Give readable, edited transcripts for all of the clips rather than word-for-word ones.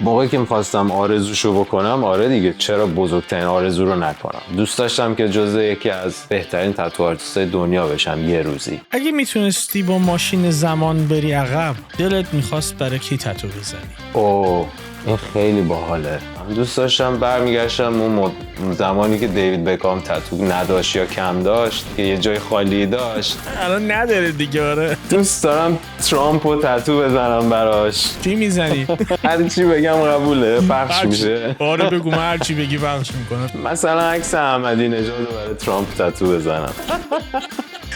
موقعی که می‌خواستم آرزوشو بکنم، آره دیگه چرا بزرگترین آرزو رو نکنم. دوست داشتم که جزو یکی از بهترین تتو آرتیست‌های دنیا بشم یه روزی. اگه میتونستی با ماشین زمان بری عقب، دلت میخواست برای کی تتو بزنی؟ اوه این خیلی باحاله. من دوست داشتم برمیگشتم اون زمانی که دیوید بکام تتو نداشت یا کم داشت، که یه جای خالی داشت. الان نداره دیگه. آره دوست دارم ترامپو تتو بزنم براش. چی میزنی؟ هر چی بگم قبوله، پخش میشه. آره بگو، من هر چی بگی پخش میکنم. مثلا عکس احمدی نژاد رو برای ترامپ تتو بزنم.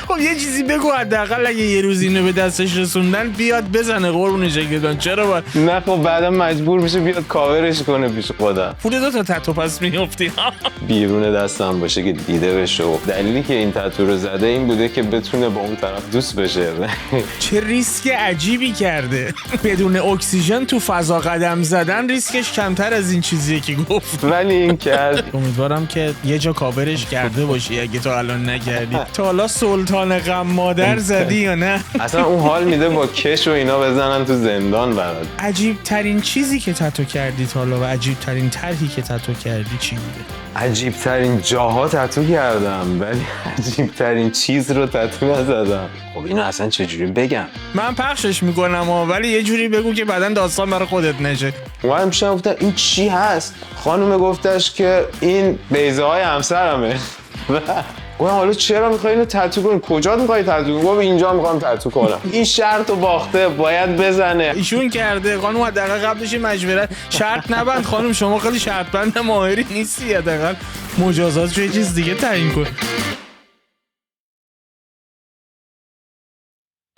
خب یه چیزی بگو حداقل اگه یه روز اینو به دستش رسوندن بیاد بزنه قربون شکلتون. چرا باید؟ نه خب بعدم مجبور میشه بیاد کاورش کنه پیش خودم. پول دو تا تتو پس میافتی. بیرون دستم باشه که دیده بشه. و دلیلی که این تتو رو زده این بوده که بتونه با اون طرف دوست بشه. چه ریسک عجیبی کرده. بدون اکسیژن تو فضا قدم زدن ریسکش کمتر از این چیزیه که گفت. ولی این کرد. امیدوارم که یه جا کاورش کرده باشی اگه تو الان نکردی. تا حالا سلطان غم مادر زدی یا نه؟ اصلا اون حال میده با کش و اینا بزنن تو زندان برات. عجیب ترین چیزی که تتو کردی تا حالا و عجیب ترین طرحی که تتو کردی چی بوده؟ عجیب ترین جاها تتو کردم ولی عجیب ترین چیز رو تتو نزدم. خب اینو اصلا چجوری بگم؟ من پخشش میکنم ولی یه جوری بگو که بعدن داستان برای خودت نشه. من پیشم گفتم این چی هست؟ خانم گفتش که این بیضه های همسرمه. گفتم حالا چرا میخوای اینو تتو کنی؟ کجا میخوای تتو کنی؟ گفتم اینجا میخوام تتو کنم. این شرط رو باخته، باید بزنه. ایشون کرده. خانم حداقل قبلش مشورت شرط نبند. خانم شما خیلی شرط بند ماهری نیستی، حداقل مجازات یه چیز دیگه تعیین کن.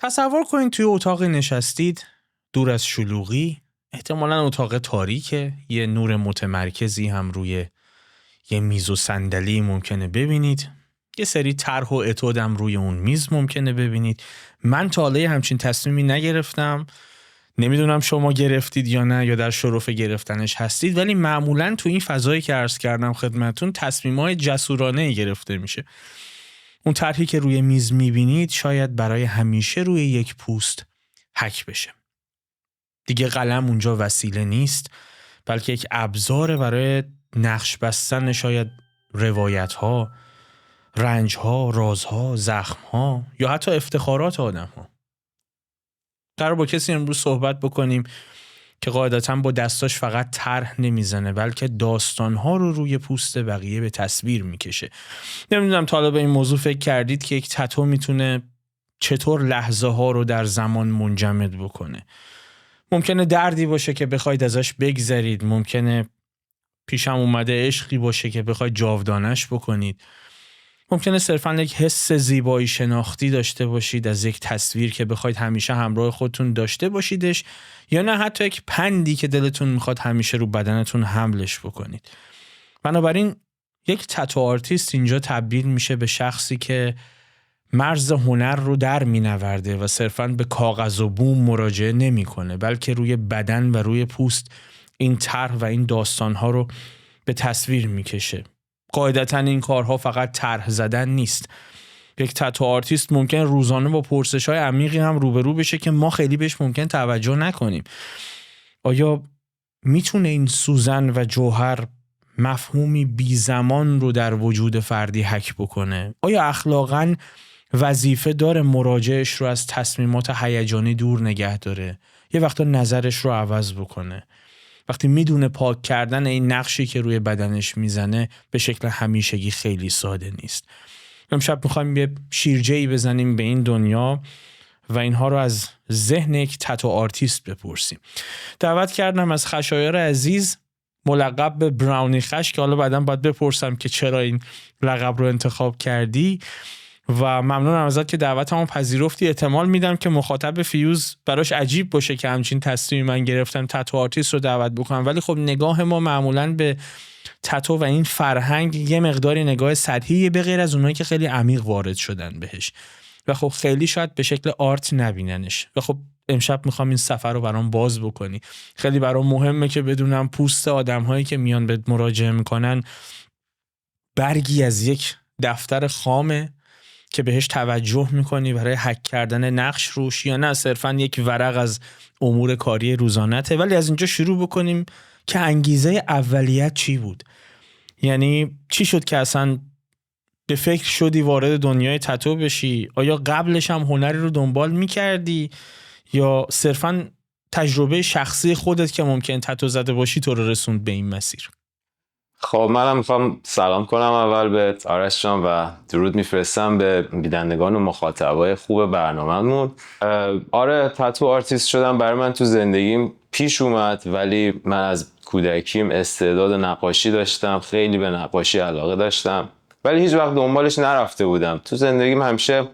تصور کنید توی اتاق نشستید، دور از شلوغی، احتمالاً اتاق تاریکه، یه نور متمرکزی هم روی یه میز و صندلی ممکنه ببینید، یه سری طرح و اتودم روی اون میز ممکنه ببینید. من تا حالا همچین تصمیمی نگرفتم، نمیدونم شما گرفتید یا نه یا در شرف گرفتنش هستید، ولی معمولاً تو این فضایی که عرض کردم خدمتون تصمیم‌های جسورانه گرفته میشه. اون طرحی که روی میز میبینید شاید برای همیشه روی یک پوست حک بشه. دیگه قلم اونجا وسیله نیست، بلکه یک ابزار برای نقش بستن شاید روایت‌ها، رنج‌ها، رازها، زخم‌ها یا حتی افتخارات آدم‌ها. قرار با کسی امروز صحبت بکنیم که قاعدتاً با دستاش فقط طرح نمیزنه بلکه داستان‌ها رو روی پوست بقیه به تصویر میکشه. نمیدونم تا حالا به این موضوع فکر کردید که یک تتو میتونه چطور لحظه ها رو در زمان منجمد بکنه. ممکنه دردی باشه که بخواید ازش بگذرید، ممکنه پیشم اومده عشقی باشه که بخواید جاودانش بکنید، ممکنه صرفاً یک حس زیبایی شناختی داشته باشید از یک تصویر که بخواید همیشه همراه خودتون داشته باشیدش، یا نه حتی یک پندی که دلتون میخواد همیشه رو بدنتون حملش بکنید. بنابراین یک تتو آرتیست اینجا تبدیل میشه به شخصی که مرز هنر رو در مینورده و صرفاً به کاغذ و بوم مراجعه نمیکنه، بلکه روی بدن و روی پوست این طرح و این داستانها رو به تصویر میکشه. قاعدتاً این کارها فقط طرح زدن نیست. یک تتو آرتیست ممکن روزانه با پرسش‌های عمیقی هم روبرو بشه که ما خیلی بهش ممکن توجه نکنیم. آیا میتونه این سوزن و جوهر مفهومی بی زمان رو در وجود فردی حک بکنه؟ آیا اخلاقاً وظیفه داره مراجعش رو از تصمیمات هیجانی دور نگه داره؟ یه وقتا نظرش رو عوض بکنه؟ وقتی میدونه پاک کردن این نقشی که روی بدنش میزنه به شکل همیشگی خیلی ساده نیست. امشب میخوایم یه شیرجه‌ای بزنیم به این دنیا و اینها رو از ذهن یک تتو آرتیست بپرسیم. دعوت کردم از خشایار عزیز ملقب به براونی خش که حالا بعداً باید بپرسم که چرا این لقب رو انتخاب کردی و ممنونم ازت که دعوتمو پذیرفتی. احتمال میدم که مخاطب فیوز براش عجیب باشه که همچین تصمیمی من گرفتم تتو آرتیست رو دعوت بکنم، ولی خب نگاه ما معمولاً به تتو و این فرهنگ یه مقداری نگاه سطحی به غیر از اونایی که خیلی عمیق وارد شدن بهش و خب خیلی شاید به شکل آرت نبیننش. و خب امشب میخوام این سفر رو برام باز بکنی. خیلی برام مهمه که بدونم پوست آدم‌هایی که میان به مراجعه میکنن برگی از یک دفتر خامه که بهش توجه میکنی برای هک کردن نقش روش، یا نه صرفا یک ورق از امور کاری روزانته. ولی از اینجا شروع بکنیم که انگیزه اولیت چی بود؟ یعنی چی شد که اصلا به فکر شدی وارد دنیای تتو بشی؟ آیا قبلش هم هنری رو دنبال میکردی یا صرفا تجربه شخصی خودت که ممکن تتو زده باشی تو رو رسوند به این مسیر؟ خب منم میخوام سلام کنم اول به آرش جان و درود میفرستم به بینندگان و مخاطبای خوب برنامه‌مون. آره، تتو آرتیست شدم برای من تو زندگیم پیش اومد، ولی من از کودکیم استعداد نقاشی داشتم، خیلی به نقاشی علاقه داشتم، ولی هیچ وقت دنبالش نرفته بودم. تو زندگیم همیشه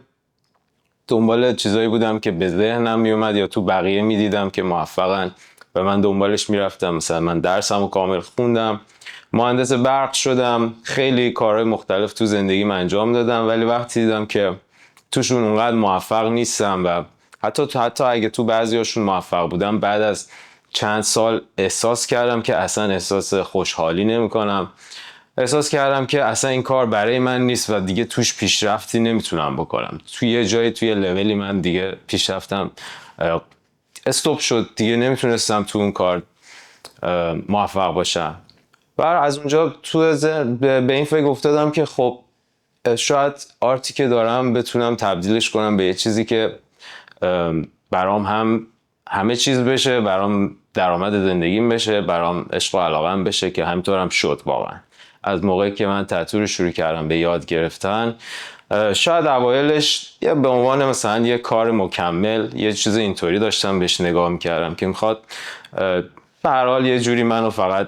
دنبال چیزایی بودم که به ذهنم میومد یا تو بقیه میدیدم که موفقن و من دنبالش میرفتم. مثلا من درسمو کامل خوندم، مهندس برق شدم، خیلی کارهای مختلف تو زندگیم انجام دادم، ولی وقتی دیدم که توشون اونقدر موفق نیستم و حتی اگه تو بعضیاشون موفق بودم، بعد از چند سال احساس کردم که اصلا احساس خوشحالی نمی‌کنم. احساس کردم که اصلا این کار برای من نیست و دیگه توش پیشرفتی نمیتونم بکنم. توی یه جایی، توی یه لولی من دیگه پیشرفتم استوب شد، دیگه نمیتونستم تو اون کار موفق باشم. و از اونجا به این فکر افتادم که خب شاید آرتی که دارم بتونم تبدیلش کنم به یه چیزی که برام هم همه چیز بشه، برام درآمد زندگیم بشه، برام عشق و علاقه‌ام بشه، که همینطورم شد واقعا. از موقعی که من تتو رو شروع کردم به یاد گرفتن، شاید اوایلش به عنوان مثلا یه کار مکمل، یه چیز اینطوری داشتم بهش نگاه میکردم که میخواد به هر حال یه جوری منو فقط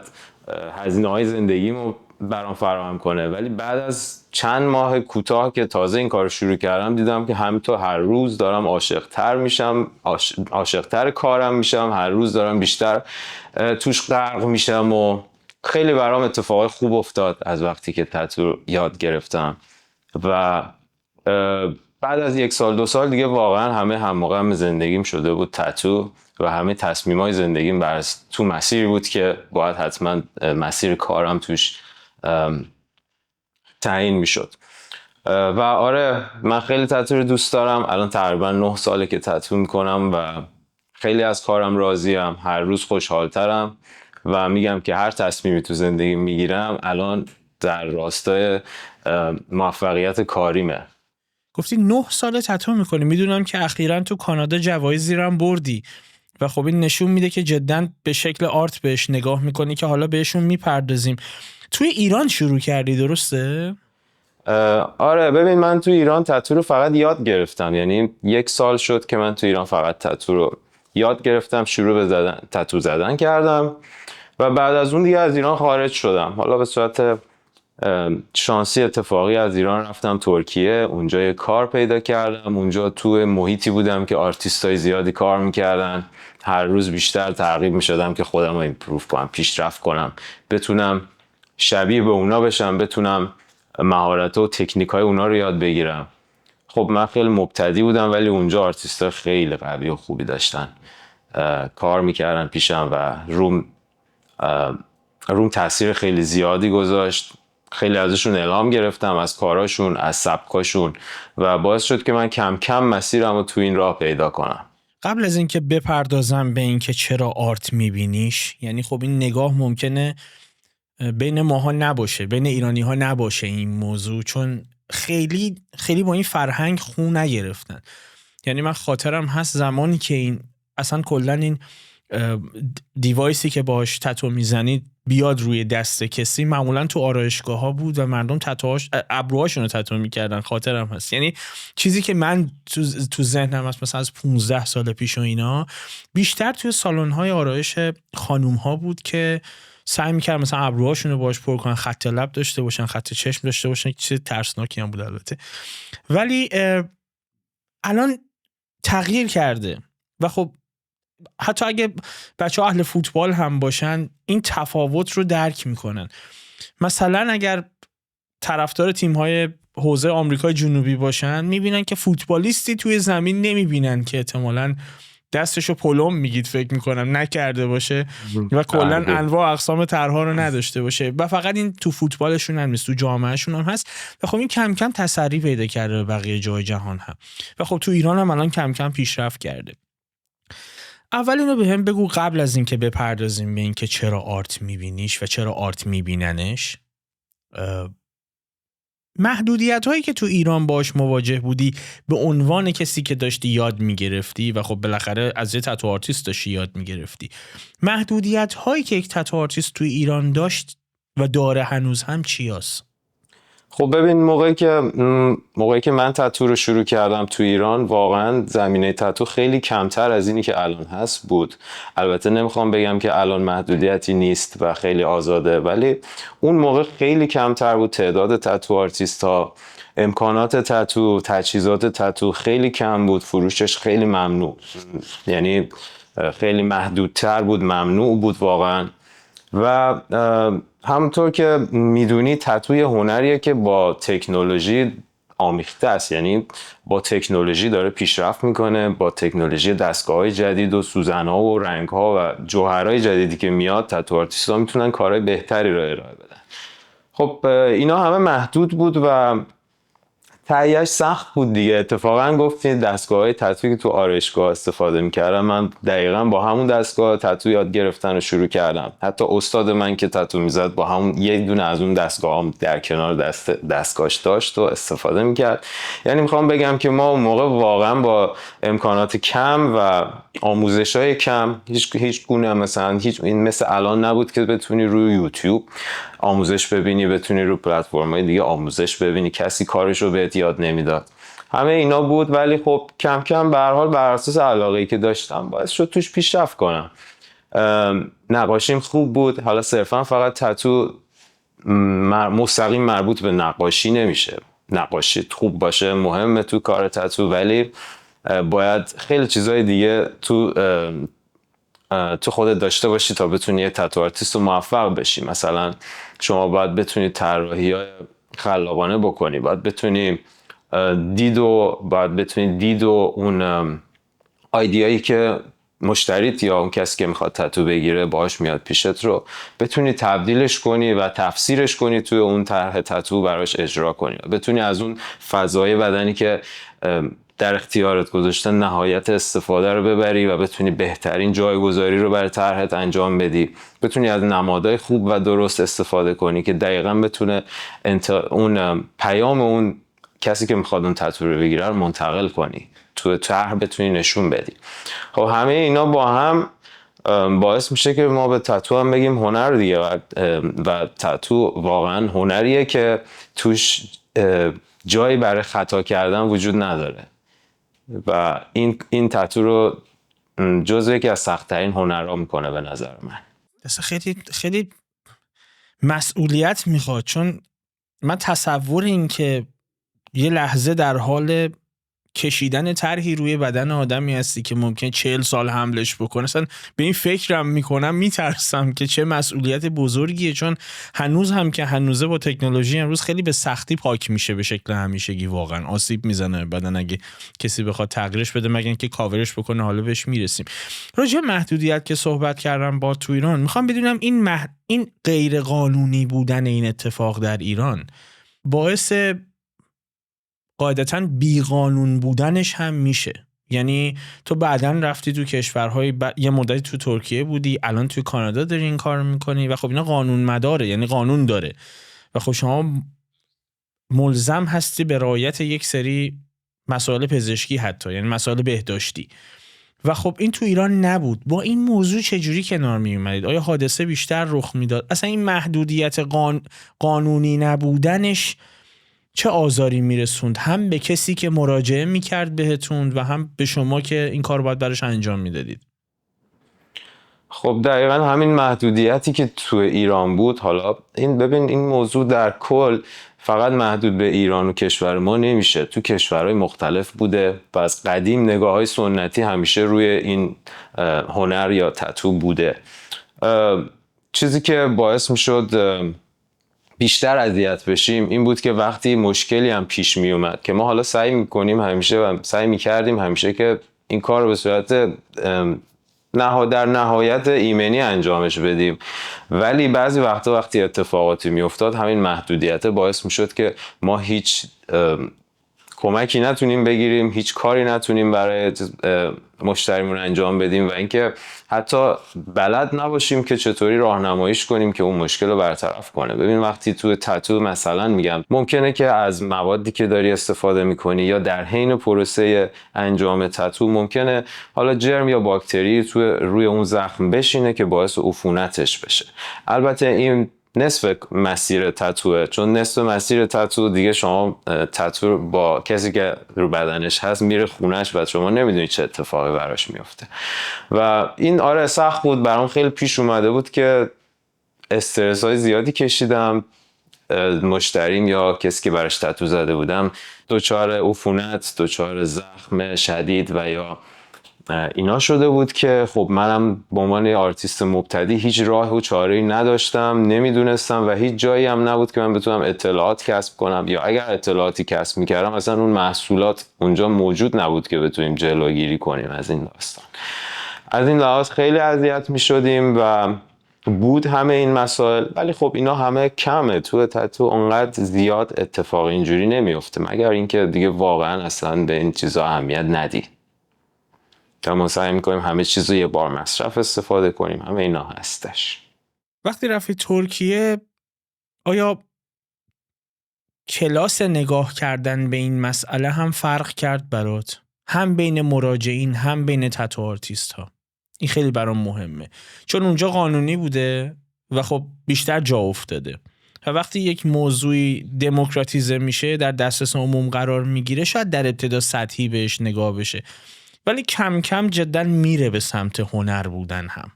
هزینه‌های زندگیمو برام فراهم کنه. ولی بعد از چند ماه کوتاه که تازه این کارو شروع کردم، دیدم که همینطور هر روز دارم عاشق‌تر میشم، عاشق‌تر کارم میشم، هر روز دارم بیشتر توش غرق میشم و خیلی برام اتفاقای خوب افتاد از وقتی که تتو یاد گرفتم. و بعد از 1 سال 2 سال دیگه واقعا همه هم موقع زندگیم شده بود تتو و همه تصمیمای زندگیم تو مسیری بود که باید حتما مسیر کارم توش تعیین میشد. و آره، من خیلی تتو رو دوست دارم. الان تقریبا 9 ساله که تتو میکنم و خیلی از کارم راضیم، هر روز خوشحالترم و میگم که هر تصمیمی تو زندگی میگیرم الان در راستای موفقیت کاریمه. گفتی 9 ساله تتو میکنی. میدونم که اخیراً تو کانادا جوایزی رو هم بردی و خب این نشون میده که جداً به شکل آرت بهش نگاه میکنی که حالا بهشون میپردازیم. توی ایران شروع کردی درسته؟ آره، ببین من تو ایران تتو رو فقط یاد گرفتم. یعنی 1 سال شد که من تو ایران فقط تتو رو یاد گرفتم، شروع به تتو زدن کردم و بعد از اون دیگه از ایران خارج شدم. حالا به صورت شانسی اتفاقی از ایران رفتم ترکیه، اونجا یه کار پیدا کردم. اونجا تو محیطی بودم که آرتیستای زیادی کار میکردن، هر روز بیشتر ترغیب میشدم که خودم رو ایمپروف کنم، پیشرفت کنم، بتونم شبیه به اونا بشم، بتونم مهارت و تکنیک های اونا رو یاد بگیرم. خب من خیلی مبتدی بودم، ولی اونجا آرتیستای خیلی قوی و خوبی داشتن کار میکردن پیشم و روم تاثیر خیلی زیادی گذاشت. خیلی ازشون الهام گرفتم، از کاراشون، از سبکاشون، و باعث شد که من کم کم مسیرم رو تو این راه پیدا کنم. قبل از اینکه بپردازم به اینکه چرا آرت میبینیش، یعنی خب این نگاه ممکنه بین ماها نباشه، بین ایرانی ها نباشه این موضوع، چون خیلی خیلی با این فرهنگ خو نگرفتن. یعنی من خاطرم هست زمانی که این اصلا کلن این دیوایسی که باش تتو میزنید بیاد روی دست کسی، معمولا تو آرایشگاه ها بود و مردم تتوهاش ابروهاشون رو تتو میکردن. خاطرم هست، یعنی چیزی که من تو ذهنم هست مثلا از 15 سال پیش و اینا، بیشتر توی سالن های آرایش خانوم ها بود که سعی میکردن مثلا ابروهاشون رو باش پر کنن، خط لب داشته باشن، خط چشم داشته باشن، چیز ترسناکی هم بود البته. ولی الان تغییر کرده و خب حتی اگه بچه ها اهل فوتبال هم باشن این تفاوت رو درک میکنن. مثلا اگر طرفدار تیم‌های حوزه آمریکای جنوبی باشن، میبینن که فوتبالیستی توی زمین نمیبینن که احتمالاً دستشو پلم میگید فکر میکنم نکرده باشه و کلا انواع اقسام طرح‌ها رو نداشته باشه و فقط این تو فوتبالشون هم نیست، تو جامعهشون هم هست و خب این کم کم تسری پیدا کرده به بقیه جای جهان هم و خب تو ایران هم الان کم کم پیشرفت کرده. اول اینو به هم بگو قبل از اینکه بپردازیم به اینکه چرا آرت میبینیش و چرا آرت میبیننش، محدودیت هایی که تو ایران باش مواجه بودی به عنوان کسی که داشتی یاد میگرفتی و خب بالاخره از یه تتو آرتیست داشتی یاد میگرفتی، محدودیت هایی که یک تتو آرتیست تو ایران داشت و داره هنوز هم چی هست؟ خب ببین موقعی که من تتو رو شروع کردم تو ایران واقعا زمینه تتو خیلی کمتر از اینی که الان هست بود. البته نمیخوام بگم که الان محدودیتی نیست و خیلی آزاده، ولی اون موقع خیلی کمتر بود تعداد تتو آرتیست ها، امکانات تتو، تجهیزات تتو خیلی کم بود، فروشش خیلی ممنوع، یعنی خیلی محدودتر بود، ممنوع بود واقعا. و همونطور که میدونی تتوی هنریه که با تکنولوژی آمیخته است، یعنی با تکنولوژی داره پیشرفت میکنه، با تکنولوژی دستگاه‌های جدید و سوزن‌ها و رنگ‌ها و جوهرهای جدیدی که میاد تتو آرتیست‌ها میتونن کارهای بهتری رو ارائه بدن. خب اینا همه محدود بود و تهیه‌اش سخت بود دیگه. اتفاقا گفتید دستگاه‌های تتویی که تو آرایشگاه استفاده می‌کردم، من دقیقاً با همون دستگاه تتو یاد گرفتن رو شروع کردم. حتی استاد من که تتو می‌زد با همون یک دونه از اون دستگاه‌ام در کنار دستگاهش داشت و استفاده می‌کرد. یعنی می‌خوام بگم که ما اون موقع واقعاً با امکانات کم و آموزش‌های کم، هیچ گونه مثلا این مثل الان نبود که بتونی روی یوتیوب آموزش ببینی، بتونی رو پلتفرم‌های دیگه آموزش ببینی، کسی کارش رو بهت یاد نمیداد. همه اینا بود، ولی خب کم کم به هر حال بر اساس علاقه‌ای که داشتم باعث شد توش پیشرفت کنم. نقاشیم خوب بود، حالا صرفا فقط تتو مستقیم مربوط به نقاشی نمیشه. نقاشی خوب باشه مهمه تو کار تتو، ولی باید خیلی چیزای دیگه تو خودت داشته باشی تا بتونی یه تتو آرتیست رو موفق بشی. مثلا شما باید بتونی طراحی‌های خلاقانه بکنی، باید بتونی دید و اون ایدیایی که مشتریت یا اون کسی که میخواد تتو بگیره باهاش میاد پیشت رو بتونی تبدیلش کنی و تفسیرش کنی توی اون طرح تتو براش اجرا کنی، بتونی از اون فضای بدنی که در اختیارت گذاشته نهایت استفاده رو ببری و بتونی بهترین جایگذاری رو برای طرحت انجام بدی، بتونی از نمادهای خوب و درست استفاده کنی که دقیقاً بتونه اون پیام اون کسی که میخواد اون تتو رو بگیره رو منتقل کنی، تو طرح بتونی نشون بدی. خب همه اینا با هم باعث میشه که ما به تتو هم بگیم هنر دیگه و تتو واقعا هنریه که توش جایی برای خطا کردن وجود نداره و این تتو رو جزو یکی از سخت‌ترین هنرها میکنه به نظر من. خیلی خیلی مسئولیت میخواد، چون من تصور این که یه لحظه در حال کشیدن طرحی روی بدن آدمی هستی که ممکن 40 سال حملش بکنه، اصلا به این فکرم میکنم میترسم که چه مسئولیت بزرگیه، چون هنوز هم که هنوزه با تکنولوژی امروز خیلی به سختی پاک میشه به شکل همیشگی، واقعا آسیب میزنه بدن اگه کسی بخواد تغییرش بده، مگر اینکه کاورش بکنه. حالا بهش میرسیم. راجع محدودیت که صحبت کردم با تو ایران، میخوام بدونم این غیر قانونی بودن این اتفاق در ایران باعث قاعدتاً بیقانون بودنش هم میشه. یعنی تو بعداً رفتی تو کشورهای یه مدتی تو ترکیه بودی، الان توی کانادا داری این کار میکنی و خب اینا قانون مداره، یعنی قانون داره و خب شما ملزم هستی به رعایت یک سری مسائل پزشکی، حتی یعنی مسائل بهداشتی، و خب این تو ایران نبود. با این موضوع چجوری کنار می اومدید؟ آیا حادثه بیشتر رخ میداد؟ اصلا این محدودیت قانونی نبودنش چه آزاری میرسوند هم به کسی که مراجعه میکرد بهتون و هم به شما که این کار باید براش انجام میدادید؟ خب دقیقا همین محدودیتی که تو ایران بود. حالا ببین این موضوع در کل فقط محدود به ایران و کشور ما نمیشه، تو کشورهای مختلف بوده و از قدیم نگاه‌های سنتی همیشه روی این هنر یا تتو بوده. چیزی که باعث میشد بیشتر اذیت بشیم این بود که وقتی مشکلی هم پیش می اومد که ما حالا سعی میکنیم همیشه و سعی میکردیم همیشه که این کار رو به صورت در نهایت ایمنی انجامش بدیم. ولی بعضی وقتا وقتی اتفاقاتی میافتاد همین محدودیت باعث میشد که ما هیچ کمکی نتونیم بگیریم، هیچ کاری نتونیم برای مشتریمون انجام بدیم و اینکه حتی بلد نباشیم که چطوری راهنماییش کنیم که اون مشکل رو برطرف کنه. ببین وقتی تو تتو مثلا میگم ممکنه که از موادی که داری استفاده میکنی یا در حین پروسه انجام تتو ممکنه حالا جرم یا باکتری روی اون زخم بشینه که باعث عفونتش بشه. البته این نصف مسیر تتوه، چون نصف مسیر تتو دیگه شما تتو با کسی که رو بدنش هست میره خونش و شما نمیدونید چه اتفاقی براش میفته و این آره سخت بود برام. خیلی پیش اومده بود که استرس های زیادی کشیدم، مشتریم یا کسی که براش تتو زده بودم دچار عفونت، دچار زخم شدید و یا اینا شده بود که خب منم به عنوان آرتیست مبتدی هیچ راه و چاره‌ای نداشتم، نمیدونستم و هیچ جایی هم نبود که من بتونم اطلاعات کسب کنم یا اگر اطلاعاتی کسب میکردم اصلا اون محصولات اونجا موجود نبود که بتونیم جلوگیری کنیم از این داستان. از این لحاظ خیلی اذیت میشدیم و بود همه این مسائل، ولی خب اینا همه کمه تو تتو، اونقدر زیاد اتفاق اینجوری نمیفته مگر اینکه دیگه واقعا اصلا به این چیزا اهمیت ندی. ما سعی میکنیم همه چیز رو یه بار مصرف استفاده کنیم، همه اینا هستش. وقتی رفتی ترکیه آیا کلاس نگاه کردن به این مسئله هم فرق کرد برات؟ هم بین مراجعین هم بین تتو آرتیست ها. این خیلی برام مهمه چون اونجا قانونی بوده و خب بیشتر جا افتاده و وقتی یک موضوعی دموکراتیزه میشه در دسترس عموم قرار میگیره شاید در ابتدا سطحی بهش نگاه بشه ولی کم کم جدا میره به سمت هنر بودن هم.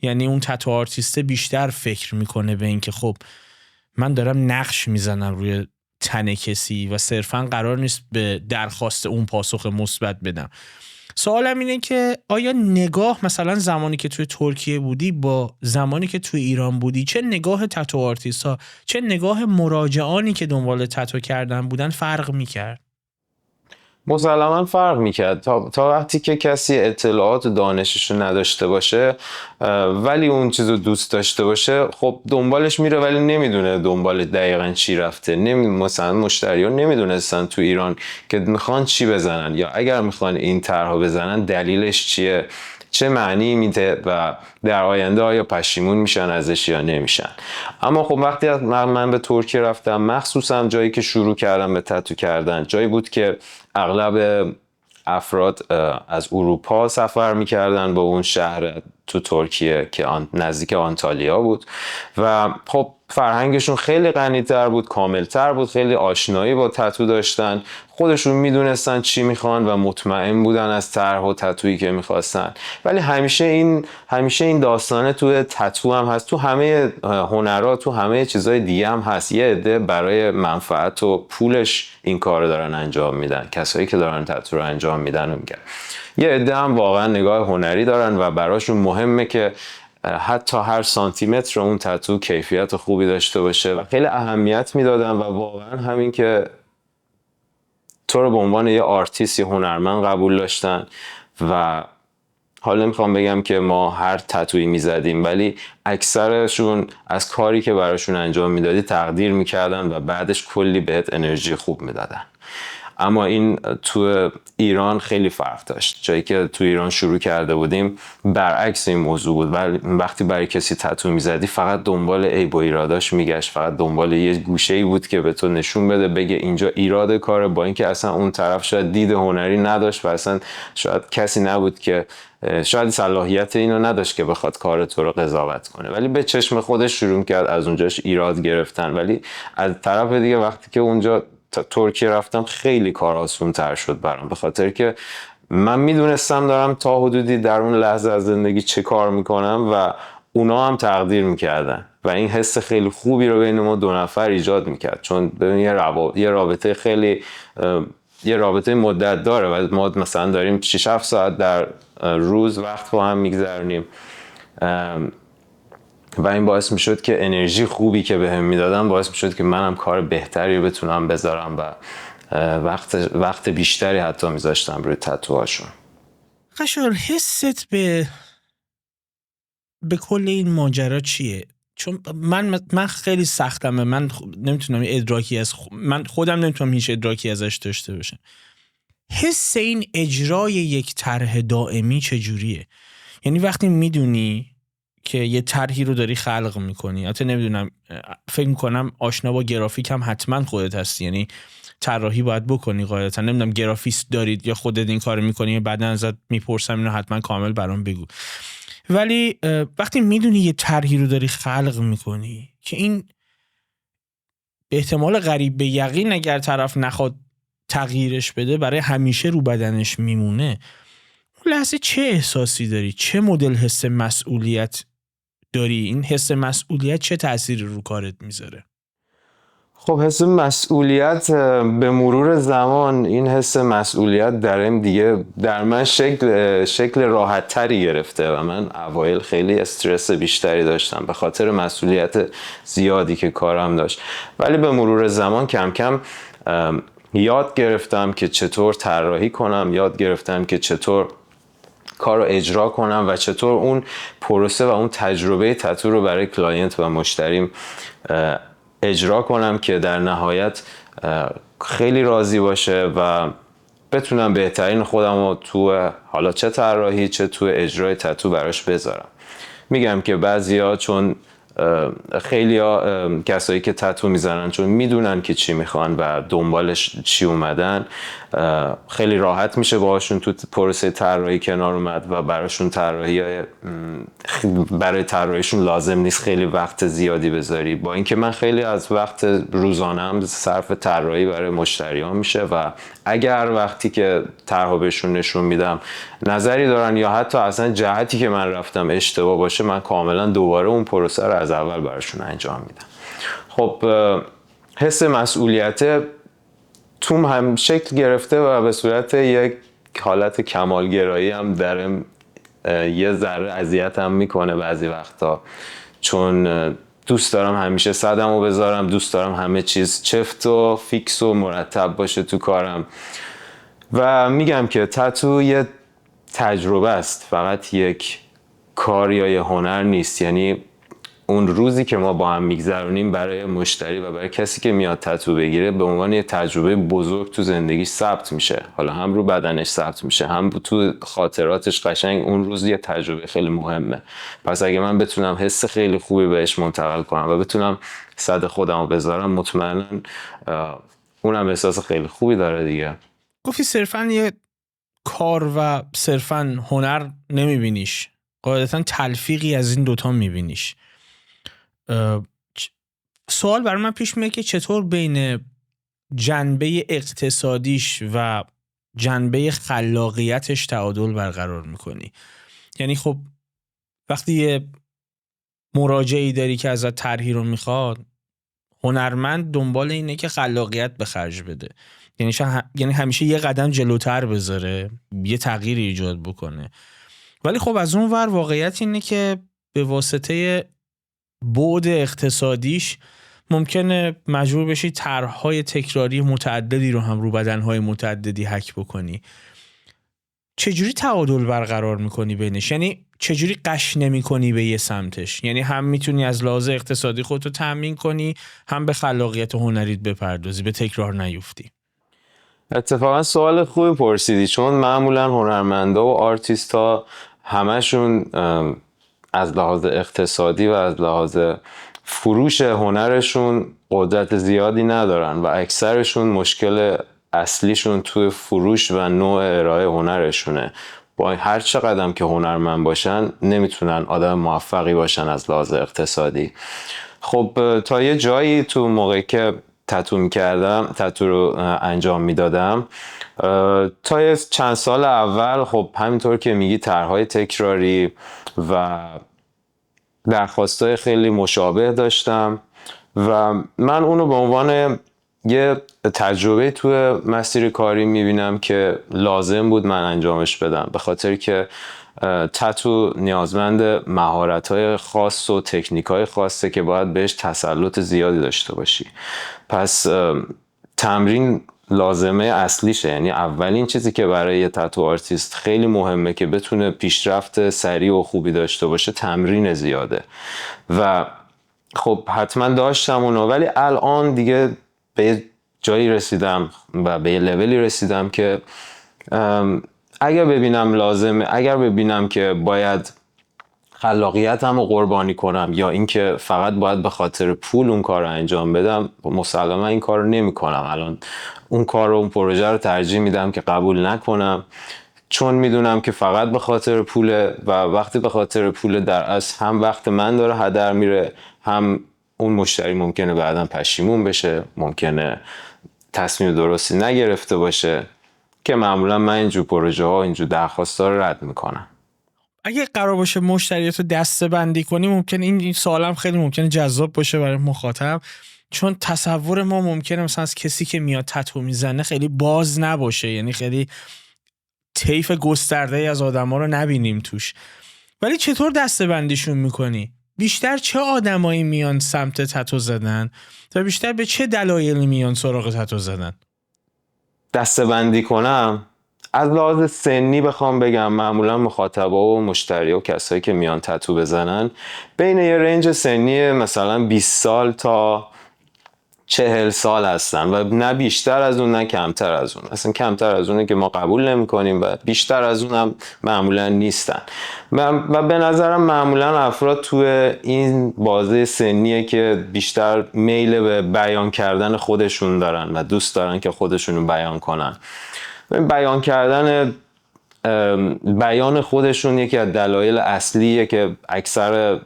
یعنی اون تتو آرتیست بیشتر فکر میکنه به این که خب من دارم نقش میزنم روی تن کسی و صرفاً قرار نیست به درخواست اون پاسخ مثبت بدم. سوالم اینه که آیا نگاه مثلا زمانی که توی ترکیه بودی با زمانی که توی ایران بودی، چه نگاه تتو آرتیست ها چه نگاه مراجعانی که دنبال تتو کردن بودن فرق میکرد؟ مسلماً فرق میکرد تا وقتی که کسی اطلاعات و دانشش رو نداشته باشه ولی اون چیز رو دوست داشته باشه خب دنبالش میره ولی نمیدونه دنبال دقیقاً چی رفته. مثلا مشتریان نمیدونستن تو ایران که میخوان چی بزنن یا اگر میخوان این طرحو بزنن دلیلش چیه، چه معنی میده و در آینده آیا پشیمون میشن ازش یا نمیشن. اما خب وقتی من به ترکیه رفتم، مخصوصا جایی که شروع کردم به تتو کردن، جایی بود که اغلب افراد از اروپا سفر میکردن با اون شهر تو ترکیه که نزدیک آنتالیا بود و خب فرهنگشون خیلی غنی‌تر بود، کاملتر بود، خیلی آشنایی با تتو داشتن، خودشون میدونستن چی میخوان و مطمئن بودن از طرح و تتویی که میخواستن. ولی همیشه این داستانه تو تتو هم هست، تو همه هنرها، تو همه چیزای دیگه هم هست. یه عده برای منفعت و پولش این کارو دارن انجام میدن، کسایی که دارن تتو رو انجام میدن میگن. یه عده هم واقعا نگاه هنری دارن و براشون مهمه که حتی هر سانتی متر اون تتو کیفیت خوبی داشته باشه و خیلی اهمیت میدادن و واقعا همین که تو رو به عنوان یه آرتیست، یه هنرمند قبول داشتن. و حالا نمیخوام بگم که ما هر تتویی میزدیم ولی اکثرشون از کاری که براشون انجام میدادی تقدیر میکردن و بعدش کلی بهت انرژی خوب میدادن. اما این تو ایران خیلی فرق داشت. جایی که تو ایران شروع کرده بودیم برعکس این موضوع بود. وقتی برای کسی تتو میزدی فقط دنبال عیب و ایراداش میگشت، فقط دنبال یه گوشه‌ای بود که به تو نشون بده، بگه اینجا ایراد کاره، با اینکه اصلا اون طرف شاید دید هنری نداشت و اصلا شاید کسی نبود که شاید صلاحیت اینو نداشت که بخواد کار تو رو قضاوت کنه، ولی به چشم خودش شروع کرد از اونجاش ایراد گرفتن. ولی از طرف دیگه وقتی که اونجا ترکیه رفتم خیلی کار آسون تر شد برام، به خاطر که من میدونستم دارم تا حدودی در اون لحظه از زندگی چه کار میکنم و اونا هم تقدیر میکردن و این حس خیلی خوبی رو بین ما دو نفر ایجاد میکرد. چون ببین یه رابطه خیلی یه رابطه مدت داره و ما مثلا داریم 6-7 ساعت در روز وقت با هم میگذرونیم و این باعث میشد که انرژی خوبی که بهم میدادن باعث میشد که منم کار بهتری رو بتونم بذارم و وقت بیشتری حتی میذاشتم روی تتوهاشون. قشار حست به کل این ماجرا چیه؟ چون من خیلی سختمه، من نمیتونم ادراکی من خودم نمیتونم هیچ ادراکی ازش داشته باشم. حس این اجرای یک طرح دائمی چجوریه؟ یعنی وقتی میدونی که یه طرحی رو داری خلق میکنی، حتی نمیدونم، فکر میکنم آشنا با گرافیک هم حتما خودت هستی، یعنی طراحی باید بکنی قاعدتا، نمیدونم گرافیست دارید یا خودت این کارو میکنی، بعدا ازت میپرسم اینو حتما کامل برام بگو. ولی وقتی میدونی یه طرحی رو داری خلق میکنی که این به احتمال قریب به یقین اگر طرف نخواد تغییرش بده برای همیشه رو بدنش میمونه، اون لحظه چه احساسی داری؟ چه مدل حس مسئولیت داری؟ این حس مسئولیت چه تأثیری رو کارت میذاره؟ خب حس مسئولیت به مرور زمان، این حس مسئولیت در من شکل راحت تری گرفته و من اوایل خیلی استرس بیشتری داشتم به خاطر مسئولیت زیادی که کارم داشت، ولی به مرور زمان کم کم یاد گرفتم که چطور طراحی کنم، یاد گرفتم که چطور کار رو اجرا کنم و چطور اون پروسه و اون تجربه تتو رو برای کلاینت و مشتریم اجرا کنم که در نهایت خیلی راضی باشه و بتونم بهترین خودم رو تو حالا چه طراحی چه تو اجرای تتو براش بذارم. میگم که بعضیا چون خیلیا کسایی که تتو میزنن چون میدونن که چی میخوان و دنبالش چی اومدن، خیلی راحت میشه باهاشون تو پروسه طراحی کنار اومد و برای طراحیشون لازم نیست خیلی وقت زیادی بذاری، با اینکه من خیلی از وقت روزانه‌ام صرف طراحی برای مشتریان میشه و اگر وقتی که طرحو بهشون نشون میدم نظری دارن یا حتی اصلا جهتی که من رفتم اشتباه باشه، من کاملا دوباره اون پروسه رو از اول براشون انجام میدم. خب حس مسئولیت توم هم شکل گرفته و به صورت یک حالت کمالگرایی هم درم یه ذره اذیت هم میکنه بعضی وقتا، چون دوست دارم همیشه صدمو بذارم، دوست دارم همه چیز چفت و فیکس و مرتب باشه تو کارم و میگم که تتو یه تجربه است، فقط یک کار یا یه هنر نیست. یعنی اون روزی که ما با هم میگذرونیم برای مشتری و برای کسی که میاد تتو بگیره به عنوان یه تجربه بزرگ تو زندگیش ثبت میشه، حالا هم رو بدنش ثبت میشه هم تو خاطراتش. قشنگ اون روز یه تجربه خیلی مهمه. پس اگه من بتونم حس خیلی خوبی بهش منتقل کنم و بتونم صد خودمو بذارم، مطمئنا اونم احساس خیلی خوبی داره دیگه. گفتی صرفاً یه کار و صرفاً هنر نمیبینیش، قاعدتاً تلفیقی از این دوتا میبینیش. سوال برای من پیش میاد که چطور بین جنبه اقتصادیش و جنبه خلاقیتش تعادل برقرار میکنی؟ یعنی خب وقتی یه مراجعی داری که ازت طرحی رو میخواد، هنرمند دنبال اینه که خلاقیت به خرج بده، یعنی همیشه یه قدم جلوتر بذاره، یه تغییری ایجاد بکنه. ولی خب از اون ور واقعیت اینه که به واسطه بعد اقتصادیش ممکنه مجبور بشی طرح‌های تکراری متعددی رو هم رو بدن‌های متعددی حک بکنی. چجوری تعادل برقرار میکنی بینش؟ یعنی چجوری قش نمی‌کنی به یه سمتش؟ یعنی هم میتونی از لحاظ اقتصادی خودتو تامین کنی، هم به خلاقیت هنریت بپردازی، به تکرار نیفتی. اتفاقا سوال خوبی پرسیدی، چون معمولا هنرمندا و آرتیستا همشون از لحاظ اقتصادی و از لحاظ فروش هنرشون قدرت زیادی ندارن و اکثرشون مشکل اصلیشون توی فروش و نوع ارائه هنرشونه. با هر چقدر که هنرمند باشن نمیتونن آدم موفقی باشن از لحاظ اقتصادی. خب تا یه جایی تو موقعی که تتو رو انجام میدادم، تا یه چند سال اول خب همینطور که میگی طرح‌های تکراری و درخواستای خیلی مشابه داشتم و من اونو به عنوان یه تجربه توی مسیر کاری میبینم که لازم بود من انجامش بدم، به خاطر که تتو نیازمند مهارت‌های خاص و تکنیک‌های خاصه که باید بهش تسلط زیادی داشته باشی. پس تمرین لازمه اصلیشه. یعنی اولین چیزی که برای یه تتو آرتیست خیلی مهمه که بتونه پیشرفت سریع و خوبی داشته باشه تمرین زیاده و خب حتما داشتم اونو، ولی الان دیگه به یه جایی رسیدم و به یه لولی رسیدم که اگر ببینم که باید خلاقیتم رو قربانی کنم یا اینکه فقط باید به خاطر پول اون کار رو انجام بدم، مسلما این کار رو نمی کنم. الان اون کار رو، اون پروژه رو ترجیح میدم که قبول نکنم، چون میدونم که فقط به خاطر پوله و وقتی به خاطر پوله در اصل هم وقت من داره هدر میره، هم اون مشتری ممکنه بعداً پشیمون بشه، ممکنه تصمیم درستی نگرفته باشه که معمولا من اینجور پروژه ها، اینجور درخواست ها رو رد میکنم. اگه قرار باشه مشتریات رو دسته بندی کنی، ممکن این سوالم خیلی ممکنه جذاب باشه برای مخاطب، چون تصور ما ممکنه مثلا از کسی که میاد تتو میزنه خیلی باز نباشه، یعنی خیلی طیف گسترده از آدما رو نبینیم توش. ولی چطور دسته بندیشون میکنی؟ بیشتر چه آدمایی میان سمت تتو زدن و بیشتر به چه دلایلی میان سراغ تتو زدن؟ دسته بندی کنم از لحاظ سنی بخوام بگم، معمولا مخاطبا و مشتری و کسایی که میان تتو بزنن بین یه رنج سنی مثلا 20 سال تا 40 سال هستن و نه بیشتر از اون نه کمتر از اون. اصلا کمتر از اونه که ما قبول نمی کنیم و بیشتر از اون هم معمولا نیستن و به نظرم معمولا افراد توی این بازه سنیه که بیشتر میل به بیان کردن خودشون دارن و دوست دارن که خودشونو بیان کنن. بیان کردن بیان خودشون یکی از دلایل اصلیه که اکثر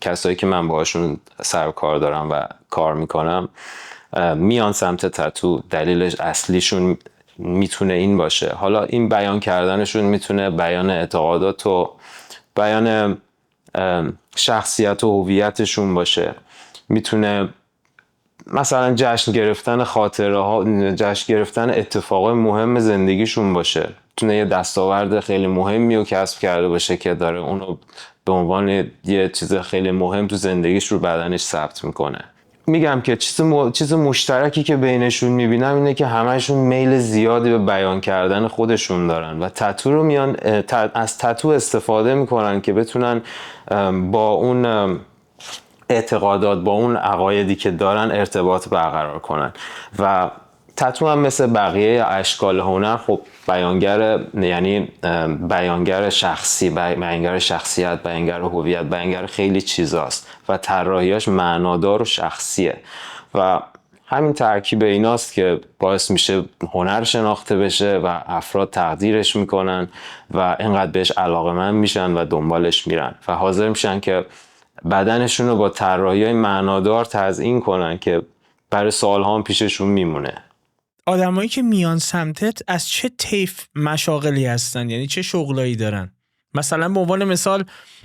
کسایی که من باهاشون سر و کار دارم و کار میکنم میان سمت تتو. دلیلش اصلیشون میتونه این باشه. حالا این بیان کردنشون میتونه بیان اعتقادات و بیان شخصیت و هویتشون باشه، میتونه مثلا جشن گرفتن خاطره ها، جشن گرفتن اتفاق مهم زندگیشون باشه، میتونه یه دستاورد خیلی مهمی رو کسب کرده باشه که داره اونو به عنوان یه چیز خیلی مهم تو زندگیش رو بدنش ثبت میکنه. میگم که چیز مشترکی که بینشون میبینم اینه که همهشون میل زیادی به بیان کردن خودشون دارن و تتو رو میان از تتو استفاده میکنن که بتونن با اون اعتقادات، با اون عقایدی که دارن ارتباط برقرار کنن. و تتو هم مثل بقیه اشکال هنر خب بیانگر شخصی، بیانگر شخصیت، بیانگر هویت، بیانگر خیلی چیزاست و طراحیاش معنادار و شخصیه و همین ترکیب ایناست که باعث میشه هنر شناخته بشه و افراد تقدیرش میکنن و اینقدر بهش علاقه‌مند میشن و دنبالش میرن و حاضر میشن که بدنشون رو با طراحی‌های معنادار تزیین کنن که برای سال‌ها هم پیششون میمونه. آدمایی که میان سمتت از چه طیف مشاغلی هستن؟ یعنی چه شغلایی دارن؟ مثلا به عنوان مثال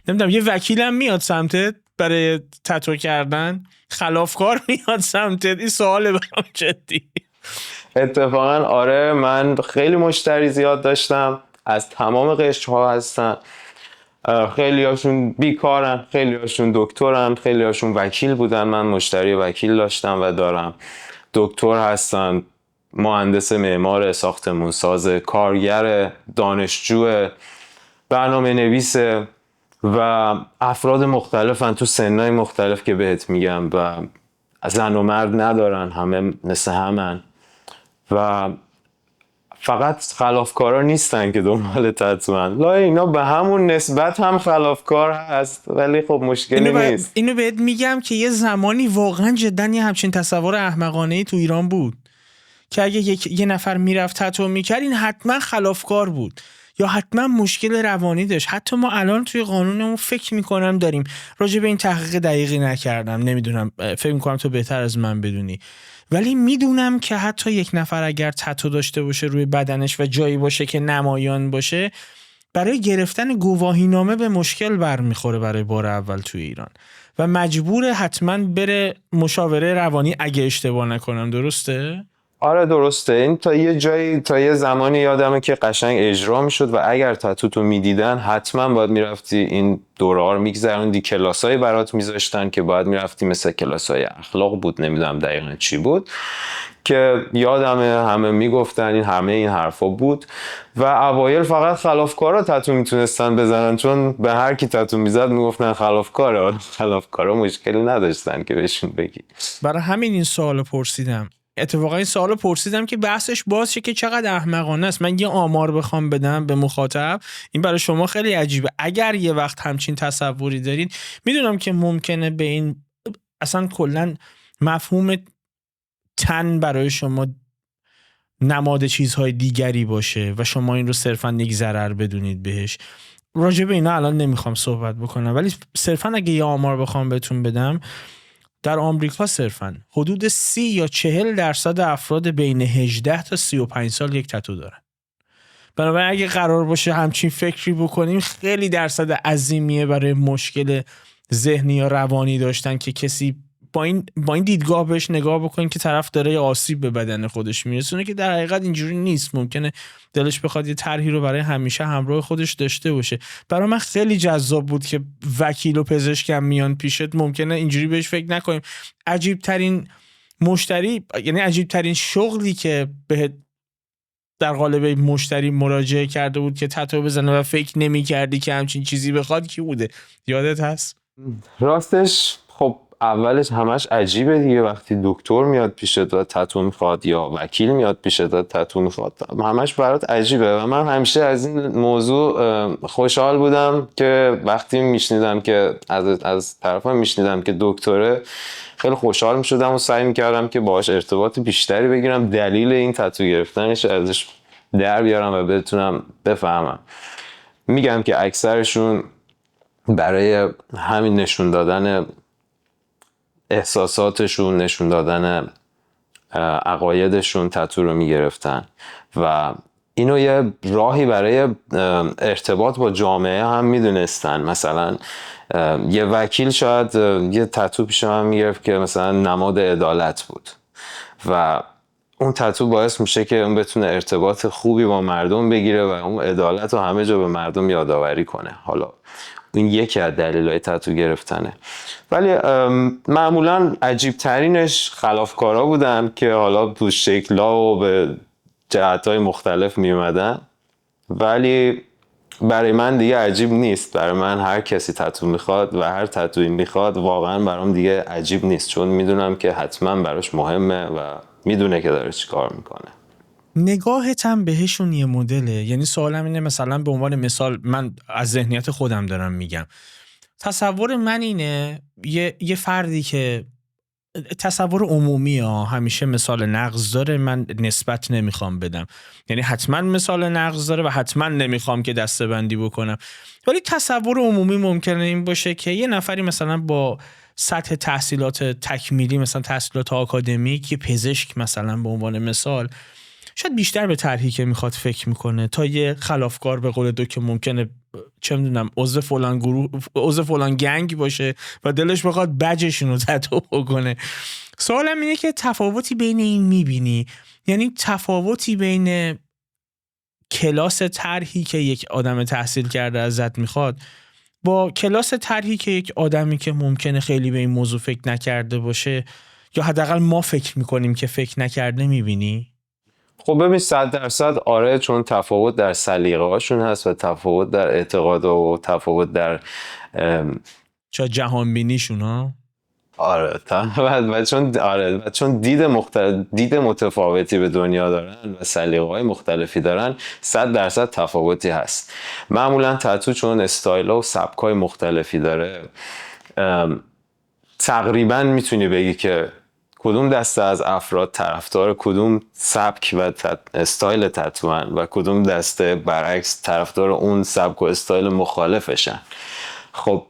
نمیدونم یه وکیلم میاد سمتت برای تتو کردن، خلافکار میاد سمتت؟ این سواله برام جدی. اتفاقا آره، من خیلی مشتری زیاد داشتم، از تمام قشرها هستن. خیلی هاشون بیکارن، خیلی هاشون دکترن، خیلی هاشون وکیل بودن. من مشتری وکیل داشتم و دارم. دکتر هستن، مهندس، معمار، ساختمانساز، کارگر، دانشجو، برنامه نویس و افراد مختلفن تو سنهای مختلف که بهت میگم و زن و مرد ندارن، همه مثل همن و فقط خلافکارا نیستن که دنبال تتوان. لا اینا به همون نسبت هم خلافکار هست ولی خب مشکلی نیست. اینو بهت میگم که یه زمانی واقعا جدا یه همچین تصور احمقانه‌ای تو ایران بود که اگه یه نفر میرفت تتو میکرد این حتما خلافکار بود یا حتما مشکل روانی داشت. حتی ما الان توی قانونمون فکر میکنم داریم، راجع به این تحقیق دقیقی نکردم، نمیدونم، فکر میکنم تو بهتر از من بدونی، ولی میدونم که حتی یک نفر اگر تتو داشته باشه روی بدنش و جایی باشه که نمایان باشه، برای گرفتن گواهینامه به مشکل برمیخوره برای بار اول توی ایران و مجبور حتما بره مشاوره روانی اگه اشتباه نکنم. درسته؟ آره درسته. این تا یه جایی، تا یه زمانی یادمه که قشنگ اجرا میشد و اگر تتوتو میدیدن حتما باید میرفتی این دوره ها رو میگذروندی، کلاسایی برات میذاشتن که باید میرفتی، مثل کلاسای اخلاق بود، نمیدونم دقیقا چی بود، که یادمه همه میگفتن همه این حرفا بود و اوایل فقط خلافکارا تتو میتونستن بزنن، چون به هر کی تتو میزد میگفتن خلافکاره. خلافکارا مشکلی نداشتن که بهشون بگی. برای همین این سوالو پرسیدم. اتفاقا این سوالو پرسیدم که بحثش باز شه که چقدر احمقانه است. من یه آمار بخوام بدم به مخاطب، این برای شما خیلی عجیبه. اگر یه وقت همچین تصوری دارین، میدونم که ممکنه به این اصلا کلا مفهوم تن برای شما نماد چیزهای دیگری باشه و شما این رو صرفا یک ضرر بدونید بهش. راجع به اینا الان نمیخوام صحبت بکنم، ولی صرفا اگه یه آمار بخوام بهتون بدم، در آمریکا صرفا حدود 30 یا 40% افراد بین 18 تا 35 سال یک تتو دارن. بنابراین اگه قرار باشه همچین فکری بکنیم، خیلی درصد عظیمیه برای مشکل ذهنی یا روانی داشتن که کسی با این دیدگاه بهش نگاه بکنین که طرف داره آسیب به بدن خودش میرسونه، که در حقیقت اینجوری نیست. ممکنه دلش بخواد یه طرحی رو برای همیشه همراه خودش داشته باشه. برای من خیلی جذاب بود که وکیل و پزشکم میان پیشت، ممکنه اینجوری بهش فکر نکنیم. عجیب ترین مشتری، یعنی عجیب ترین شغلی که به در قالب مشتری مراجعه کرده بود که تتو بزنه و فکر نمی‌کردی که همچین چیزی بخواد، کی بوده؟ یادت هست؟ راستش خب اولش همش عجیبه دیگه، وقتی دکتر میاد پیشت و تتو میخواد یا وکیل میاد پیشت و تتو میخواد، همش برات عجیبه. و من همیشه از این موضوع خوشحال بودم که وقتی میشنیدم که از طرفم میشنیدم که دکتره، خیلی خوشحال میشدم و سعی میکردم که باهاش ارتباط بیشتری بگیرم، دلیل این تتو گرفتنش ازش در بیارم و بتونم بفهمم. میگم که اکثرشون برای همین نشون دادن احساساتشون، نشون دادن عقایدشون تتو رو میگرفتن و اینو یه راهی برای ارتباط با جامعه هم میدونستن. مثلا یه وکیل شاید یه تتو پیش من میگرفت که مثلا نماد عدالت بود و اون تتو باعث میشه که اون بتونه ارتباط خوبی با مردم بگیره و اون عدالت رو همه جا به مردم یادآوری کنه. حالا این یکی از دلایل تتو گرفتنه، ولی معمولا عجیب ترینش خلافکارا بودن که حالا تو شکل‌ها و به جهت‌های مختلف می اومدن، ولی برای من دیگه عجیب نیست. برای من هر کسی تتو میخواد و هر تتویی میخواد واقعا برام دیگه عجیب نیست، چون میدونم که حتما براش مهمه و میدونه که داره چی کار میکنه. نگاهت هم بهشون یه مدله. یعنی سوالم اینه، مثلا به عنوان مثال من از ذهنیت خودم دارم میگم، تصور من اینه یه فردی که تصور عمومی همیشه مثال نقض داره، من نسبت نمیخوام بدم، یعنی حتما مثال نقض داره و حتما نمیخوام که دسته بندی بکنم، ولی تصور عمومی ممکنه این باشه که یه نفری مثلا با سطح تحصیلات تکمیلی، مثلا تحصیلات آکادمیک، یه پزشک مثلا به عنوان مثال، شاید بیشتر به طرحی که میخواد فکر میکنه تا یه خلافکار به قول دو که ممکنه چه میدونم عضو فلان گروه، عضو فلان گنگ باشه و دلش بخواد بجشون رو تتو بکنه. سوالم اینه که تفاوتی بین این میبینی؟ یعنی تفاوتی بین کلاس طرحی که یک آدم تحصیل کرده ازت میخواد با کلاس طرحی که یک آدمی که ممکنه خیلی به این موضوع فکر نکرده باشه، یا حداقل ما فکر میکنیم که فکر نکرده، میبینی؟ خب ببین 100% آره، چون تفاوت در سلیقه هاشون هست و تفاوت در اعتقاد و تفاوت در چه جهان بینیشون ها. آره و چون دید متفاوتی به دنیا دارن و سلیقه های مختلفی دارن، 100% تفاوتی هست. معمولا تتو چون استایل و سبک های مختلفی داره، تقریبا میتونی بگی که کدوم دسته از افراد طرفدار کدوم سبک و استایل تتوان و کدوم دسته برعکس طرفدار اون سبک و استایل مخالفشن. خب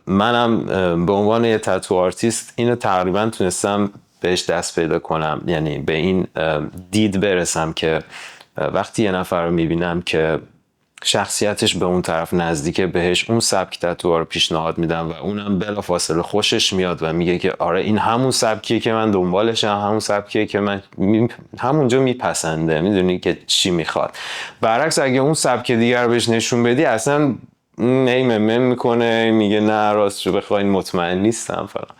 منم به عنوان یه تتو آرتیست اینو تقریبا تونستم بهش دست پیدا کنم، یعنی به این دید برسم که وقتی یه نفر رو میبینم که شخصیتش به اون طرف نزدیکه بهش اون سبک تتوها رو پیشنهاد میدم و اونم بلافاصله خوشش میاد و میگه که آره این همون سبکیه که من دنبالشم، همون سبکیه که من همونجا میپسنده، میدونی که چی میخواد. برعکس اگه اون سبک دیگر بهش نشون بدی اصلا نیمم میکنه، میگه نه راست رو بخواین مطمئن نیستم فلان.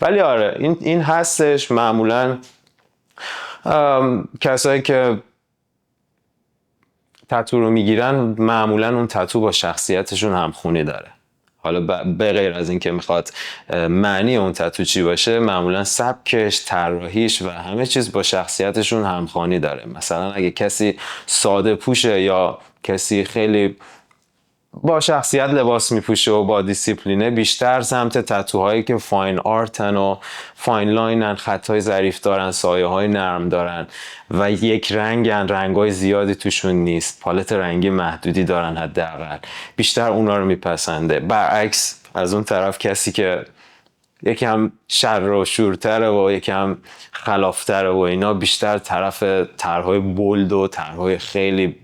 ولی آره این هستش. معمولا کسایی که تتو رو میگیرن معمولا اون تتو با شخصیتشون همخونی داره. حالا به غیر از این که میخواد معنی اون تتو چی باشه، معمولا سبکش، طراحیش و همه چیز با شخصیتشون همخوانی داره. مثلا اگه کسی ساده پوشه یا کسی خیلی با شخصیت لباس میپوشه و با دیسیپلینه، بیشتر سمت تتوهایی که فاین آرتن و فاین لاینن، خطای ظریف دارن، سایه های نرم دارن و یک رنگن، رنگای زیادی توشون نیست، پالت رنگی محدودی دارن حداقل، بیشتر اونا رو میپسنده. برعکس از اون طرف کسی که یکم شر و شورتره و یکم خلافتره و اینا، بیشتر طرف طرحهای بولد و طرحهای خیلی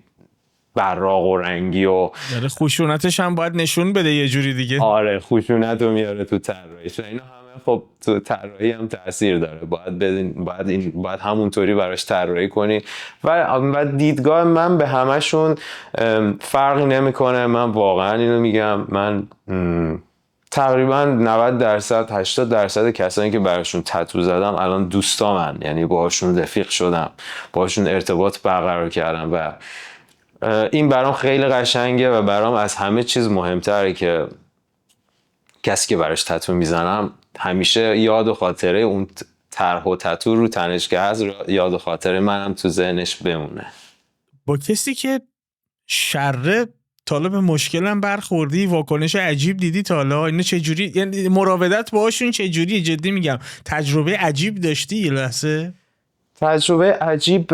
براق و رنگی و خشونتش هم باید نشون بده یه جوری دیگه. آره خشونت رو میاره تو طراحیش. اینا همه خب تو طراحی هم تاثیر داره. باید همونطوری براش طراحی کنی و دیدگاه من به همشون فرقی نمیکنه. من واقعا اینو میگم، من تقریبا 90% 80% کسانی که براشون تتو زدم الان دوستامن، یعنی باهاشون رفیق شدم، باهاشون ارتباط برقرار کردم و این برام خیلی قشنگه و برام از همه چیز مهمتره که کسی که براش تتو میزنم همیشه یاد و خاطره اون طرح و تتو رو تنش که هست، یاد و خاطره منم تو ذهنش بمونه. با کسی که شره تالا به مشکلم برخوردی، واکنش عجیب دیدی تالا؟ اینو چجوری، یعنی مراودت باهاشون چجوری؟ جدی میگم تجربه عجیب داشتی یه لحظه؟ تجربه عجیب،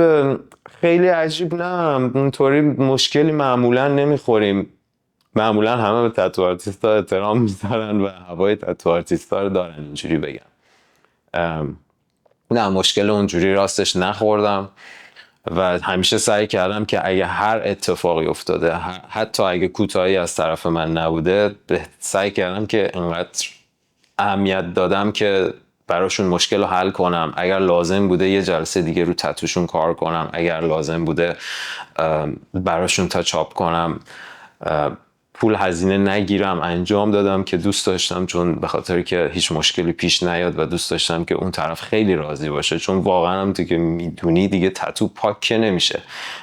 خیلی عجیب نه، اونطوری مشکلی معمولا نمیخوریم. معمولا همه به تتو آرتیستا احترام میذارن و هوای تتو آرتیستا رو دارن، اینجوری بگم. نه مشکل اونجوری راستش نخوردم و همیشه سعی کردم که اگه هر اتفاقی افتاده، حتی اگه کوتاهی از طرف من نبوده، سعی کردم که انقدر اهمیت دادم که براشون مشکل رو حل کنم. اگر لازم بوده یه جلسه دیگه رو تتوشون کار کنم، اگر لازم بوده براشون تا چاپ کنم، پول هزینه نگیرم، انجام دادم که دوست داشتم، چون به خاطر که هیچ مشکلی پیش نیاد و دوست داشتم که اون طرف خیلی راضی باشه، چون واقعا هم تو که میدونی دیگه تتو پاک که نمیشه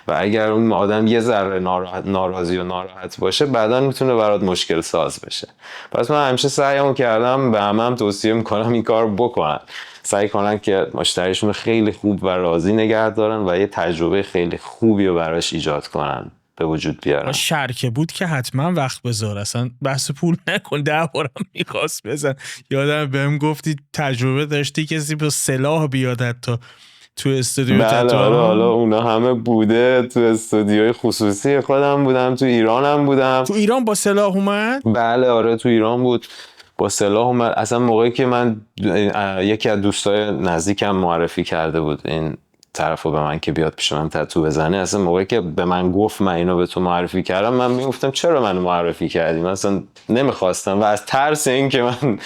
و اگر اون آدم یه ذره ناراضی و ناراحت باشه بعدا میتونه برات مشکل ساز بشه. پس من همیشه سعیمو کردم، به همم توصیه میکنم این کار بکنن، سعی کنن که مشتریشون خیلی خوب و راضی نگه دارن و یه تجربه خیلی خوبی رو براش ایجاد کنن، به وجود بیارن. شرکه بود که حتما وقت بذار، اصلا بحث پول نکن، 10 بارم میخواست بزن. یادم بهم گفتی تجربه داشتی کسی با سلاح بیادت تا تو استودیو تتو. حالا اونا همه بوده، تو استودیوی خصوصی خودم بودم، تو ایرانم بودم. تو ایران با سلاح اومد؟ بله آره تو ایران بود با سلاح اومد. اصلا موقعی که من یکی از دوستای نزدیکم معرفی کرده بود این طرفو به من که بیاد پیش من تتو بزنه، اصلا موقعی که به من گفت من اینو به تو معرفی کردم، من میگفتم چرا منو معرفی کردی؟ من اصلا نمیخواستم و از ترس این که من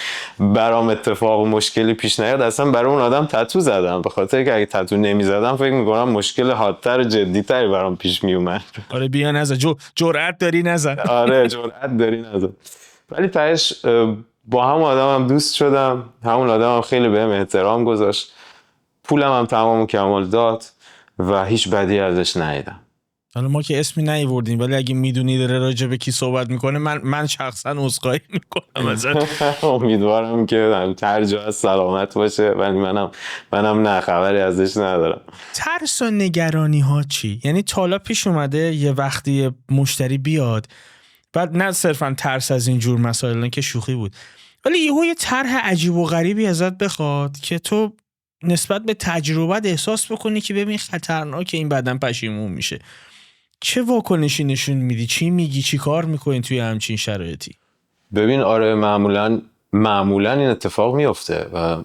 برام اتفاق و مشکلی پیش نیاد اصلا برای اون آدم تتو زدم، به خاطر که اگه تتو نمیزدم فکر میکنم مشکل حادتر جدیتری برام پیش میومد. آره بیا نزن، جرأت داری نزن. آره جرأت داری نزن. ولی تهش با همون آدمم دوست شدم، همون آدمم خیلی بهم احترام گذاشت، پولم هم تمام و کمال داد و هیچ بدی ازش ندیدم. حالا ما که اسمی نیوردیم، ولی اگه میدونی داره راجع به کی صحبت میکنه من شخصا عذرخواهی میکنم ازت. امیدوارم که هر جا سلامت باشه، ولی منم نه خبری ازش ندارم. ترس و نگرانی ها چی؟ یعنی تا حالا پیش اومده یه وقتی مشتری بیاد بعد نه صرفا ترس از این جور مسائل که شوخی بود، ولی یه طرح عجیب و غریبی ازت بخواد که تو نسبت به تجربت احساس بکنی که ببین خطرناکه، این بعداً پشیمون میشه، چه واکنشی نشون میدی؟ چی میگی؟ چی کار میکنی توی همچین شرایطی؟ ببین آره معمولا این اتفاق میفته و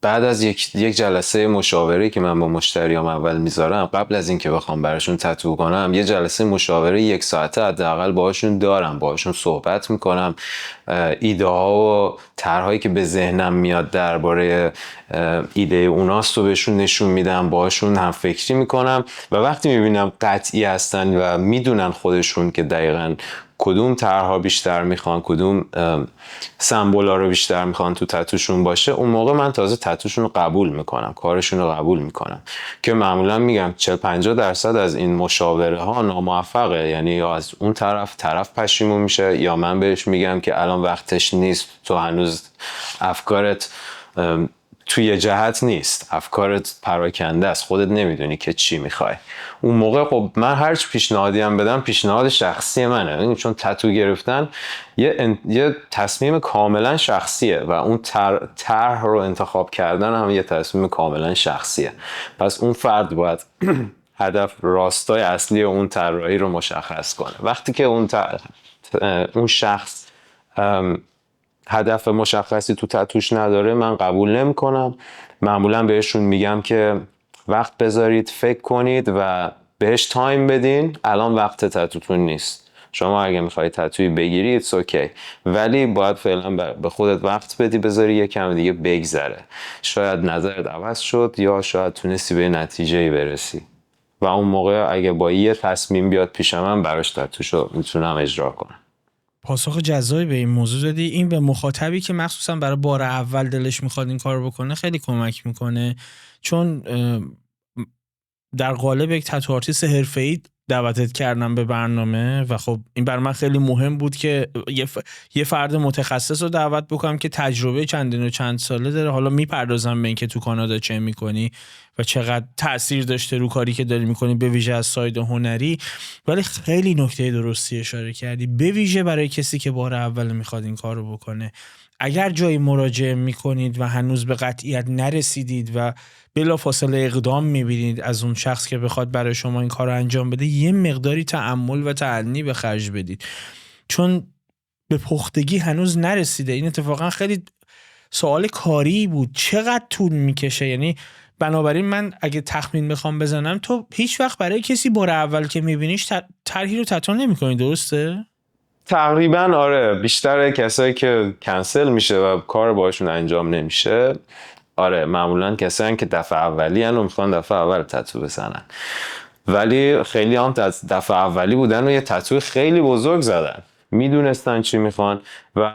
بعد از یک جلسه مشاوره که من با مشتریام اول میذارم، قبل از اینکه بخوام براشون تتو کنم، یه جلسه مشاوره 1 ساعته حداقل باهاشون دارم، باهاشون صحبت میکنم، ایده ها و طرحهایی که به ذهنم میاد درباره ایده اوناست رو بهشون نشون میدم، باهاشون هم فکری میکنم و وقتی میبینم قطعی هستن و میدونن خودشون که دقیقاً کدوم طرحها بیشتر میخوان، کدوم سمبولا رو بیشتر میخوان تو تتوشون باشه، اون موقع من تازه تتوشون رو قبول میکنم، کارشون رو قبول میکنم. که معمولا میگم 40-50% از این مشاوره ها ناموفقه، یعنی یا از اون طرف پشیمون میشه، یا من بهش میگم که الان وقتش نیست، تو هنوز افکارت توی جهت نیست، افکارت پراکنده است، خودت نمیدونی که چی میخوای. اون موقع خب من هرچی پیشنهادی هم بدم پیشنهاد شخصی منه، چون تتو گرفتن یه تصمیم کاملا شخصیه و اون طرح رو انتخاب کردن هم یه تصمیم کاملا شخصیه. پس اون فرد باید هدف راستای اصلی اون طراحی رو مشخص کنه. وقتی که اون شخص هدف مشخصی تو تتوش نداره، من قبول نمی کنم. معمولا بهشون میگم که وقت بذارید، فکر کنید و بهش تایم بدین. الان وقت تتوتون نیست. شما اگه میخوای تتوی بگیرید اوکی، ولی باید فعلا به خودت وقت بدی، بذاری یه کم دیگه بگذره. شاید نظرت عوض شد یا شاید تونستی به نتیجه‌ای برسی و اون موقع اگه با یه تصمیم بیاد پیش من، براش تتوشو میتونم اجرا کنم. پاسخ جزایی به این موضوع دادی. این به مخاطبی که مخصوصا برای بار اول دلش میخواد این کار بکنه خیلی کمک میکنه، چون در قالب یک تتو آرتیست حرفه‌ای دعوتت کردم به برنامه و خب این برای من خیلی مهم بود که یه فرد متخصص رو دعوت بکنم که تجربه چندین و چند ساله داره. حالا میپردازم به این که تو کانادا چه میکنی و چقدر تأثیر داشته رو کاری که داری میکنی، به ویژه از ساید هنری، ولی خیلی نکته درستی اشاره کردی، به ویژه برای کسی که بار اول میخواد این کار رو بکنه. اگر جایی مراجعه میکنید و هنوز به قطعیت نرسیدید و بلافاصله اقدام میبینید از اون شخص که بخواد برای شما این کار رو انجام بده، یه مقداری تأمل و تأنی به خرج بدید، چون به پختگی هنوز نرسیده. این اتفاقا خیلی سوال کاری بود، چقدر طول میکشه. یعنی بنابراین من اگه تخمین بخوام بزنم، تو هیچ وقت برای کسی بار اول که میبینیش طرحی رو تتو نمی‌کنی، درسته؟ تقریبا آره. بیشتر کسایی که کنسل میشه و کار باشون انجام نمیشه، آره معمولا کسایی که دفعه اولی هن و میخوان دفعه اول تتو بزنن، ولی خیلی هم دفعه اولی بودن و یه تتو خیلی بزرگ زدن، میدونستن چی میخوان و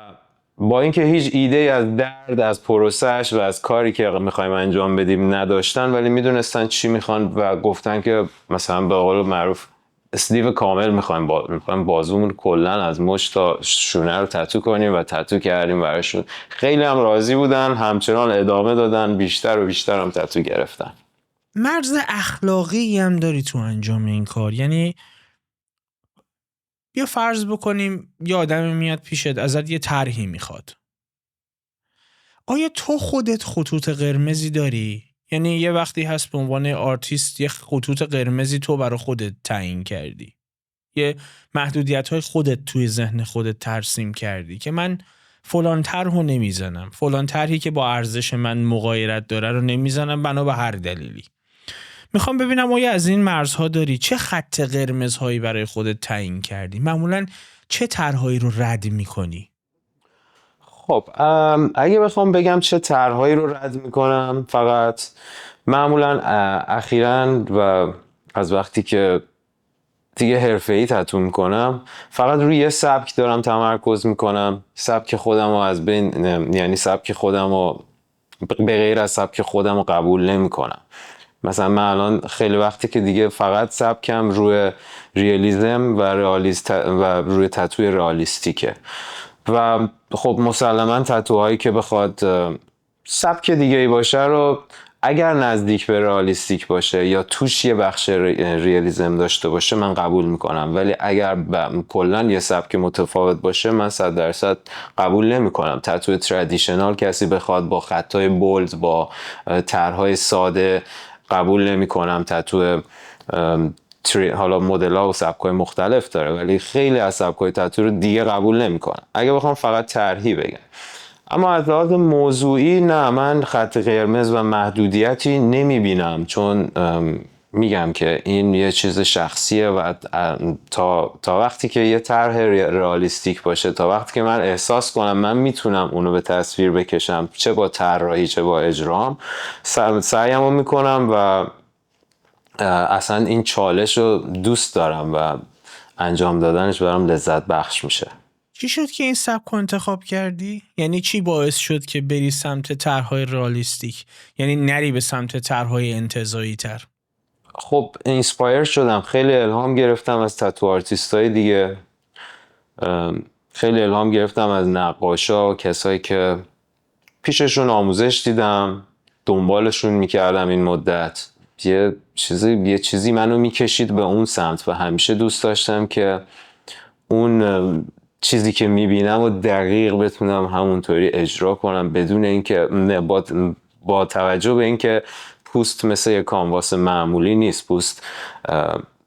با اینکه هیچ ایده از درد، از پروسش و از کاری که میخوایم انجام بدیم نداشتن، ولی میدونستن چی میخوان و گفتن که مثلا به قول معروف اسلیو کامل میخوایم بازومون کلا از مش تا شونه رو تتو کنیم و تتو کردیم براشون. خیلی هم راضی بودن، همچنان ادامه دادن، بیشتر و بیشتر هم تتو گرفتن. مرز اخلاقی هم داری تو انجام این کار؟ یعنی بیا فرض بکنیم یه آدمی میاد پیشت ازت یه طرحی میخواد، آیا تو خودت خطوط قرمزی داری؟ یعنی یه وقتی هست به عنوان آرتیست یه خطوط قرمزی تو برای خودت تعیین کردی، یه محدودیت‌های خودت توی ذهن خودت ترسیم کردی که من فلان طرحو نمیزنم، فلان طرحی که با ارزش من مغایرت داره رو نمیزنم بنا به هر دلیلی. میخوام ببینم آیا از این مرزها داری؟ چه خط قرمزهایی برای خودت تعیین کردی؟ معمولاً چه طرحهایی رو رد میکنی؟ خب اگه بخوام بگم چه طرحهایی رو رد میکنم، فقط معمولا اخیراً و از وقتی که دیگه حرفه‌ای تتو میکنم، فقط روی یه سبک دارم تمرکز میکنم. سبک خودم رو از بین، یعنی سبک خودم رو به غیر از سبک خودم رو قبول نمیکنم. مثلا من الان خیلی وقتی که دیگه فقط سبکم روی ریالیسم و روی تتوی رئالیستیکه و خب مسلما تتوهایی که بخواد سبک دیگه ای باشه رو اگر نزدیک به رئالیستیک باشه یا توش یه بخش ریالیسم داشته باشه من قبول میکنم، ولی اگر کلا یه سبک متفاوت باشه من 100% قبول نمیکنم. تتو ترادیشنال کسی بخواد با خطای بولد، با طرحهای ساده، قبول نمیکنم. تتو حالا مدل‌ها و سبک‌های مختلف داره، ولی خیلی از سبک‌های تتو رو دیگه قبول نمیکنم. اگه بخوام فقط طرحی بگم، اما از لحاظ موضوعی نه، من خط قرمز و محدودیتی نمیبینم، چون میگم که این یه چیز شخصیه و تا وقتی که یه طرح رئالیستیک باشه، تا وقتی که من احساس کنم من میتونم اونو به تصویر بکشم، چه با طراحی چه با اجرام، سعیمو میکنم و اصلا این چالش رو دوست دارم و انجام دادنش برام لذت بخش میشه. چی شد که این سبک رو انتخاب کردی؟ یعنی چی باعث شد که بری سمت طرح‌های رئالیستیک؟ یعنی نری به سمت طرح‌های انتزاعی تر؟ خب اینسپایر شدم، خیلی الهام گرفتم از تتو آرتیستای دیگه، خیلی الهام گرفتم از نقاشا و کسایی که پیششون آموزش دیدم، دنبالشون میکردم این مدت. یه چیزی منو میکشید به اون سمت و همیشه دوست داشتم که اون چیزی که میبینم و دقیق بتونم همونطوری اجرا کنم، بدون اینکه با توجه به اینکه پوست مثل یه کانواس معمولی نیست،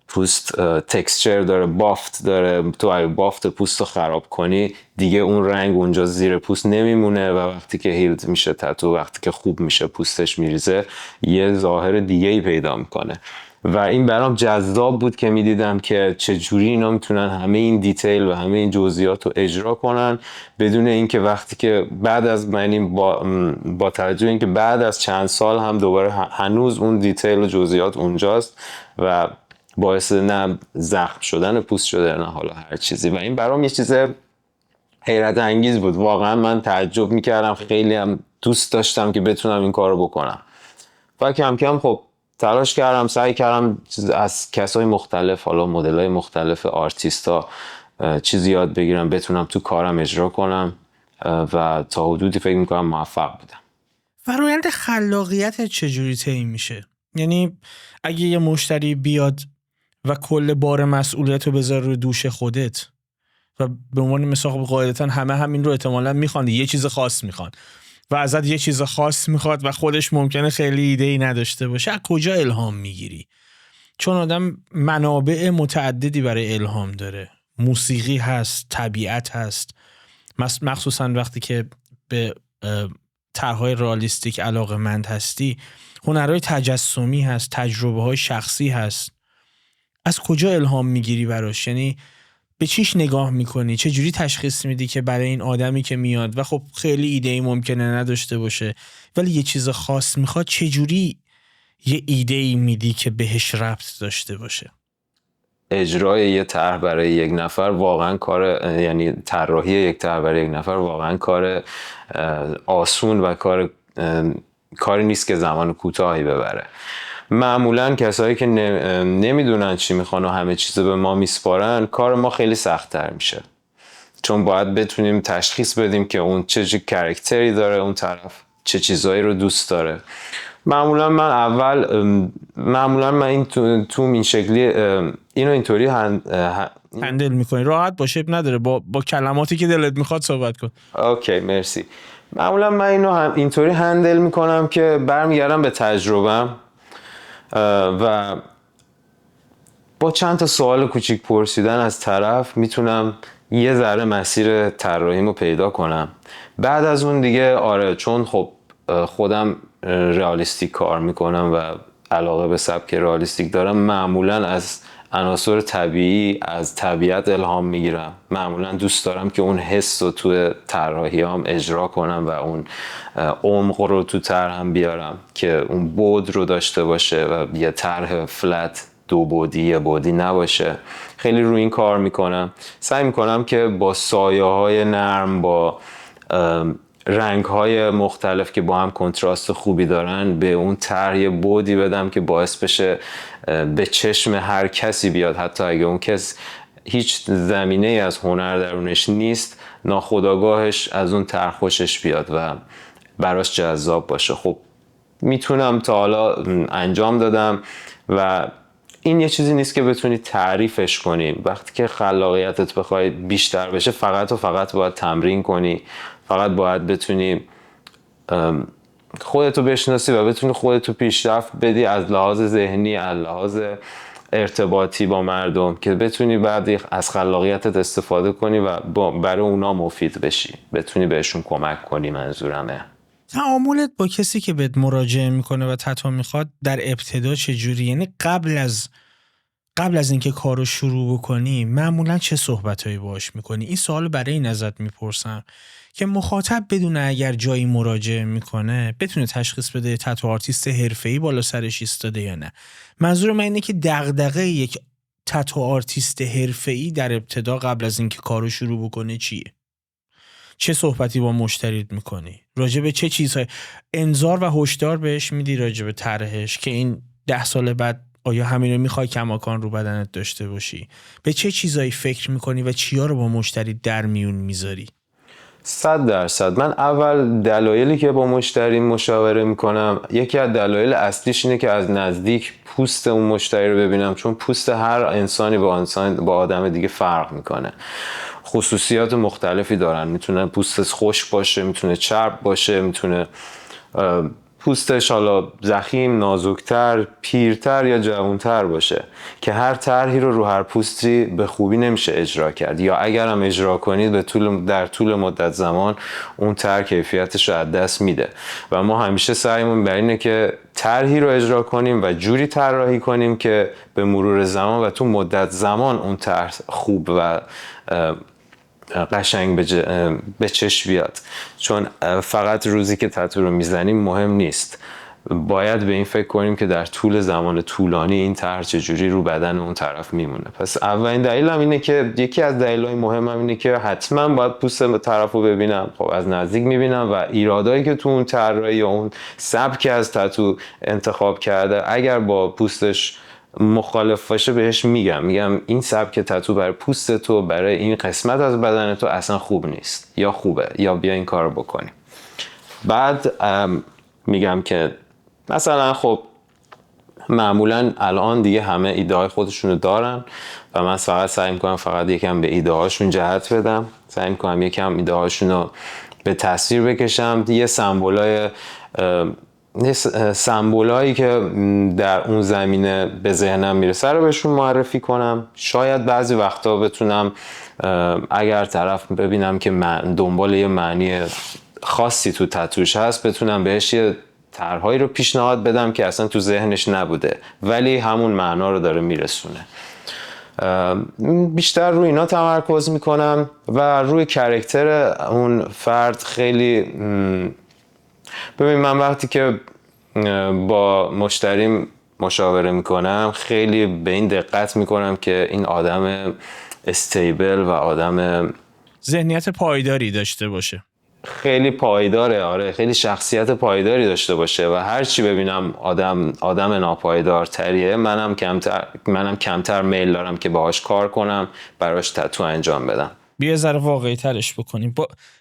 پوست تکسچر داره، بافت داره، تو اگه بافت پوست رو خراب کنی دیگه اون رنگ اونجا زیر پوست نمیمونه و وقتی که هیلد میشه تتو، وقتی که خوب میشه پوستش میریزه، یه ظاهر دیگه ای پیدا میکنه و این برام جذاب بود که میدیدم که چجوری اینا میتونن همه این دیتیل و همه این جزئیات رو اجرا کنن بدون اینکه وقتی که بعد از با توجه اینکه بعد از چند سال هم دوباره هنوز اون دیتیل و جزئیات اونجاست و باعث نه زخم شدن پوست شده نه حالا هر چیزی و این برام یه چیز حیرت انگیز بود. واقعا من تعجب میکردم، خیلی هم دوست داشتم که بتونم این کار رو بکنم و کم کم خب تلاش کردم، سعی کردم از کسای مختلف، حالا مدل‌های مختلف آرتیستا چیزی یاد بگیرم، بتونم تو کارم اجرا کنم و تا حدودی فکر میکنم موفق بودم. فرآیند خلاقیت چجوری طی میشه؟ یعنی اگه یه مشتری بیاد و کل بار مسئولیت رو بذاره رو دوش خودت و به عنوان مثال قاعدتا همه همین رو احتمالاً میخوان، یه چیز خاص میخوان و ازت یه چیز خاص میخواد و خودش ممکنه خیلی ایده‌ای نداشته باشه، از کجا الهام میگیری؟ چون آدم منابع متعددی برای الهام داره، موسیقی هست، طبیعت هست، مخصوصا وقتی که به طرح‌های رئالیستیک علاقه‌مند هستی، هنرهای تجسمی هست، تجربه‌های شخصی هست. از کجا الهام میگیری براش؟ یعنی به چیش نگاه میکنی؟ چه جوری تشخیص میدی که برای این آدمی که میاد و خب خیلی ایده‌ای ممکنه نداشته باشه ولی یه چیز خاص میخواد، چه جوری یه ایده‌ای میدی که بهش ربط داشته باشه؟ اجرای یه طرح برای یک نفر واقعا یعنی طراحی یک طرح برای یک نفر واقعا کار آسون و کاری نیست که زمان کوتاهی ببره. معمولا کسایی که نمیدونن چی میخوان و همه چیز به ما میسپارن، کار ما خیلی سخت‌تر میشه، چون باید بتونیم تشخیص بدیم که اون چه کاراکتری داره، اون طرف چه چیزایی رو دوست داره. معمولا من این تو این شکلی اینو اینطوری هندل میکنی. راحت باشه، نداره، با کلماتی که دلت میخواد صحبت کن. اوکی مرسی. معمولا من اینو اینطوری هندل میکنم که برمیگردم به تجربم و با چند تا سوال کوچیک پرسیدن از طرف میتونم یه ذره مسیر طراحیمو پیدا کنم. بعد از اون دیگه چون خب خودم رئالیستیک کار میکنم و علاقه به سبک رئالیستیک دارم، معمولا از عناصر طبیعی، از طبیعت الهام میگیرم. معمولا دوست دارم که اون حس رو تو طراحیام اجرا کنم و اون عمق رو تو طرحم بیارم که اون بود رو داشته باشه و یه طرح فلت دو بعدی یه بعدی نباشه. خیلی روی این کار میکنم. سعی میکنم که با سایه های نرم، با رنگ های مختلف که با هم کنتراست خوبی دارن، به اون طرح یه بعدی بدم که باعث بشه به چشم هر کسی بیاد، حتی اگه اون کس هیچ زمینه از هنر درونش نیست، ناخودآگاهش از اون طرح خوشش بیاد و براش جذاب باشه. خب میتونم تا حالا انجام دادم و این یه چیزی نیست که بتونی تعریفش کنی. وقتی که خلاقیتت بخوای بیشتر بشه، فقط باید تمرین کنی، فقط باید بتونی خودتو بشناسی و بتونی خودتو پیشرفت بدی، از لحاظ ذهنی، از لحاظ ارتباطی با مردم که بتونی بعد از خلاقیتت استفاده کنی و برای اونا مفید بشی، بتونی بهشون کمک کنی. منظورمه تعاملت با کسی که بهت مراجعه میکنه و تتو میخواد در ابتدا چجوری؟ یعنی قبل از اینکه کارو شروع بکنی معمولا چه صحبتایی باهاش میکنی؟ این سوالو برای این ازت میپرسم که مخاطب بدونه اگر جایی مراجعه میکنه بتونه تشخیص بده تتو آرتیست حرفه‌ای بالا سرش ایستاده یا نه. منظور من اینه که دغدغه یک تتو آرتیست حرفه‌ای در ابتدا قبل از اینکه کارو شروع بکنه چیه؟ چه صحبتی با مشتریت میکنی؟ راجع به چه چیزهای انذار و هشدار بهش میدی راجع به طرحش که این 10 سال بعد آیا همین رو میخوای کماکان رو بدنت داشته باشی؟ به چه چیزایی فکر میکنی و چیا رو با مشتری در میون میذاری؟ 100%. من اول دلایلی که با مشتری مشاوره میکنم، یکی از دلایل اصلیش اینه که از نزدیک پوست اون مشتری رو ببینم، چون پوست هر انسانی با آدم دیگه فرق میکنه. خصوصیات مختلفی دارن، میتونه پوستش خشک باشه، میتونه چرب باشه، میتونه پوستش حالا ضخیم، نازکتر، پیرتر یا جوانتر باشه که هر طرحی رو هر پوستی به خوبی نمیشه اجرا کرد، یا اگر هم اجرا کنید در طول مدت زمان اون طرح کیفیتش رو از دست میده. و ما همیشه سعیمون بر اینه که طرحی رو اجرا کنیم و جوری طراحی کنیم که به مرور زمان و تو مدت زمان اون طرح خوب و قشنگ به چشم بیاد. چون فقط روزی که تتو رو میزنیم مهم نیست، باید به این فکر کنیم که در طول زمان طولانی این طرح چجوری رو بدن اون طرف میمونه. پس اولین دلیلم اینه که یکی از دلایل مهمم اینه که حتما باید پوست طرف رو ببینم، خب از نزدیک میبینم و ایرادایی که تو اون طراحی یا اون سبکی از تتو انتخاب کرده اگر با پوستش مخالف باشه بهش میگم این سبک تتو برای پوست تو، برای این قسمت از بدن تو اصلا خوب نیست، یا خوبه، یا بیا این کار بکنیم. بعد میگم که مثلا خب معمولا الان دیگه ایده ایده‌های خودشونو دارن و من فقط سعی میکنم فقط یکم به ایده هاشون جهت بدم، سعی میکنم یکم ایده هاشونو به تصویر بکشم، یه سمبولایی که در اون زمینه به ذهنم میرسه رو بهشون معرفی کنم. شاید بعضی وقتا بتونم اگر طرف ببینم که دنبال یه معنی خاصی تو تتوش هست بتونم بهش یه طرحهایی رو پیشنهاد بدم که اصلا تو ذهنش نبوده ولی همون معنا رو داره میرسونه. بیشتر روی اینا تمرکز میکنم و روی کرکتر اون فرد خیلی. ببین من وقتی که با مشتریم مشاوره میکنم خیلی به این دقت میکنم که این آدم استیبل و آدم ذهنیت پایداری داشته باشه، خیلی پایداره، آره خیلی شخصیت پایداری داشته باشه و هر چی ببینم آدم ناپایدار تریه منم کمتر میل دارم که باهاش کار کنم، براش تتو انجام بدم. بیا ذره واقعی ترش بکنیم.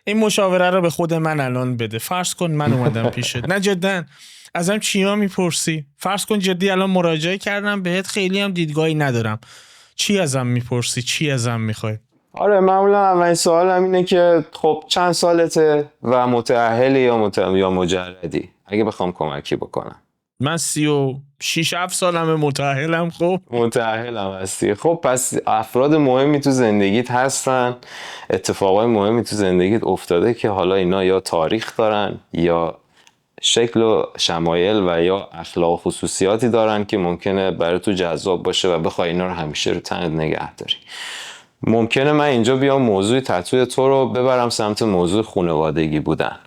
این مشاوره رو به خود من الان بده. فرض کن من اومدم پیشت، نه جدا ازم چیا میپرسی؟ فرض کن جدی الان مراجعه کردم بهت، خیلی هم دیدگاهی ندارم، چی ازم میپرسی؟ چی ازم میخوای؟ آره معمولا اولین سوالم اینه که خب چند سالته و متأهلی یا مجردی، اگه بخوام کمکی بکنم. من 36-7 سالمه، متأهلم. خب متأهلم هستی، خب پس افراد مهمی تو زندگیت هستن، اتفاقای مهمی تو زندگیت افتاده که حالا اینا یا تاریخ دارن یا شکل و شمایل و یا اخلاق و خصوصیاتی دارن که ممکنه برای تو جذاب باشه و بخوای اینا رو همیشه رو تنت نگه داری. ممکنه من اینجا بیام موضوع تتوی تو رو ببرم سمت موضوع خانوادگی بودن،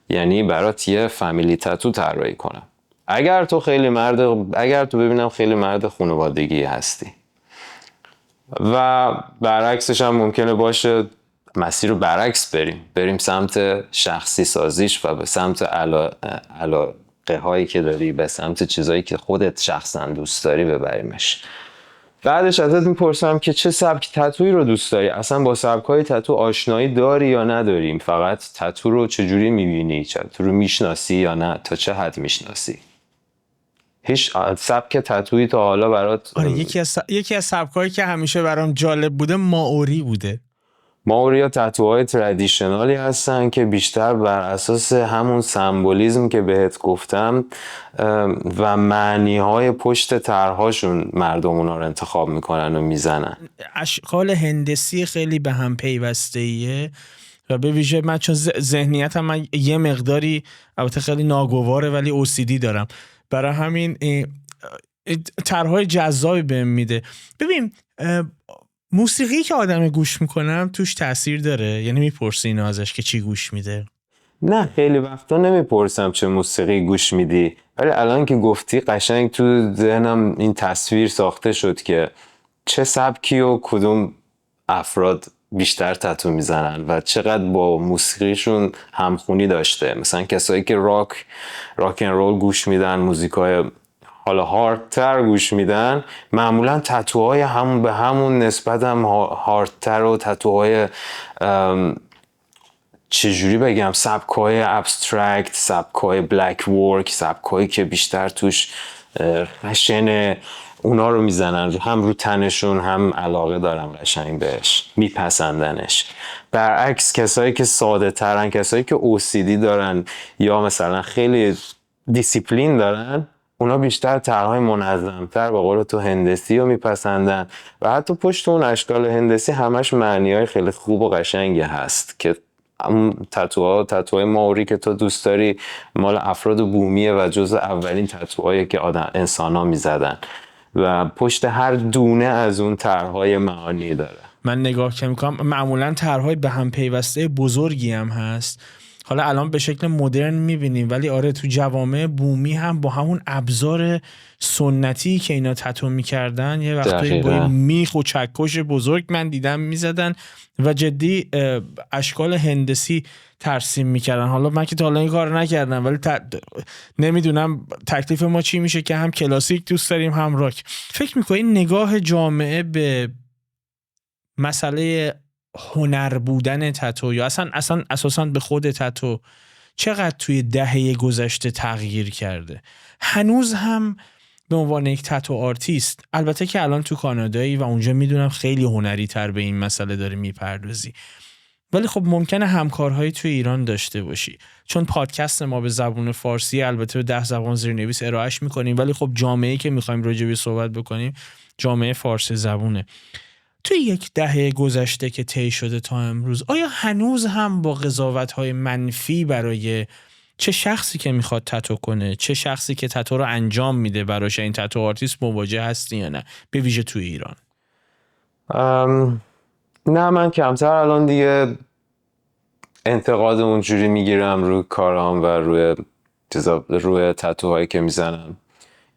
یعنی برات یه فامیلی تتو طراحی کنم. اگر تو ببینم خیلی مرد خانوادگی هستی و برعکسش هم ممکنه باشه مسیر رو برعکس بریم سمت شخصی سازیش و به سمت علاقه هایی که داری، به سمت چیزایی که خودت شخصا دوست داری ببریمش. بعدش ازت میپرسم که چه سبک تتویی رو دوست داری، اصلا با سبک‌های تتو آشنایی داری یا نداریم، فقط تتو رو چجوری میبینی، تتو رو میشناسی یا نه، تا چه حد میشناسی. هیچ سبک تتویی تا حالا برات؟ آره یکی از سبکایی که همیشه برام جالب بوده مائوری بوده. ماوریا تتوهای ترادیشنالی هستن که بیشتر بر اساس همون سمبولیزم که بهت گفتم و معنی های پشت طرحهاشون مردم اونا رو انتخاب میکنن و میزنن. اشکال هندسی خیلی به هم پیوسته ایه و به ویژه من چون ذهنیتم من یه مقداری البته خیلی ناگواره ولی OCD دارم، برای همین طرحهای جذابی بهم میده. ببین موسیقی که آدم گوش میکنم توش تأثیر داره؟ یعنی میپرسی اینو ازش که چی گوش میده؟ نه خیلی وقتا نمیپرسم چه موسیقی گوش میدی، ولی الان که گفتی قشنگ تو ذهنم این تصویر ساخته شد که چه سبکی و کدوم افراد بیشتر تتو میزنن و چقدر با موسیقیشون همخونی داشته. مثلا کسایی که راک ان رول گوش میدن، موزیکای حالا هاردتر گوش میدن، معمولا تتوهای همون به همون نسبت هم هاردتر و تتوهای چجوری بگم سبکای ابسترکت، سبکای بلک ورک، سبکایی که بیشتر توش خشن، اونا رو میزنن، هم رو تنشون هم علاقه دارن قشنگ بهش، میپسندنش. برعکس کسایی که ساده ترن، کسایی که OCD دارن یا مثلا خیلی دیسیپلین دارن، اونا بیشتر طرحهای منظم‌تر به قول تو هندسی رو میپسندن و حتی پشت اون اشکال هندسی همش معنی‌های خیلی خوب و قشنگی هست که اون تتوهای ماوری که تو دوست داری مال افراد بومیه و جزء اولین تتوهایی که انسان‌ها میزدن و پشت هر دونه از اون طرحهای معانی داره. من نگاه که میکنم معمولا طرحهای به هم پیوسته بزرگی هم هست. حالا الان به شکل مدرن میبینیم ولی آره تو جوامع بومی هم با همون ابزار سنتی که اینا تتو میکردن یه وقتایی با میخ و چکش بزرگ من دیدم میزدن و جدی اشکال هندسی ترسیم میکردن. حالا من که تا حالا این کار نکردم ولی نمیدونم تکلیف ما چی میشه که هم کلاسیک دوست داریم هم راک. فکر میکنی نگاه جامعه به مسئله هنر بودن تتو یا اصلا اساساً به خود تتو چقدر توی دهه گذشته تغییر کرده؟ هنوز هم به عنوان یک تتو آرتیست، البته که الان تو کانادایی و اونجا میدونم خیلی هنری تر به این مسئله داره میپردازی، ولی خب ممکنه همکارهایی توی ایران داشته باشی، چون پادکست ما به زبان فارسی البته به 10 زبان زیرنویس ارائهش میکنیم ولی خب جامعه‌ای که میخوایم راجع بهش صحبت بکنیم جامعه فارسی زبونه. توی یک دهه گذشته که طی شده تا امروز آیا هنوز هم با قضاوت‌های منفی برای چه شخصی که میخواد تتو کنه، چه شخصی که تتو رو انجام میده براش این تتو آرتیست مواجه هستی یا نه، به ویژه توی ایران؟ نه من کمتر الان دیگه انتقاد اونجوری میگیرم روی کارام و روی تتوهایی که میزنم.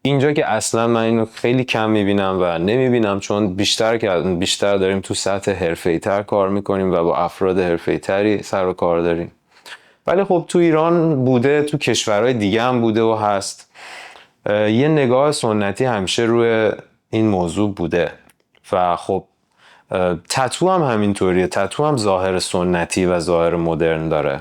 اینجا که اصلا من اینو خیلی کم میبینم و نمیبینم، چون بیشتر داریم تو سطح حرفه‌ای تر کار میکنیم و با افراد حرفه‌ای تری سر و کار داریم. ولی خب تو ایران بوده، تو کشورهای دیگه هم بوده و هست، یه نگاه سنتی همیشه روی این موضوع بوده و خب تتو هم همینطوریه. تتو هم ظاهر سنتی و ظاهر مدرن داره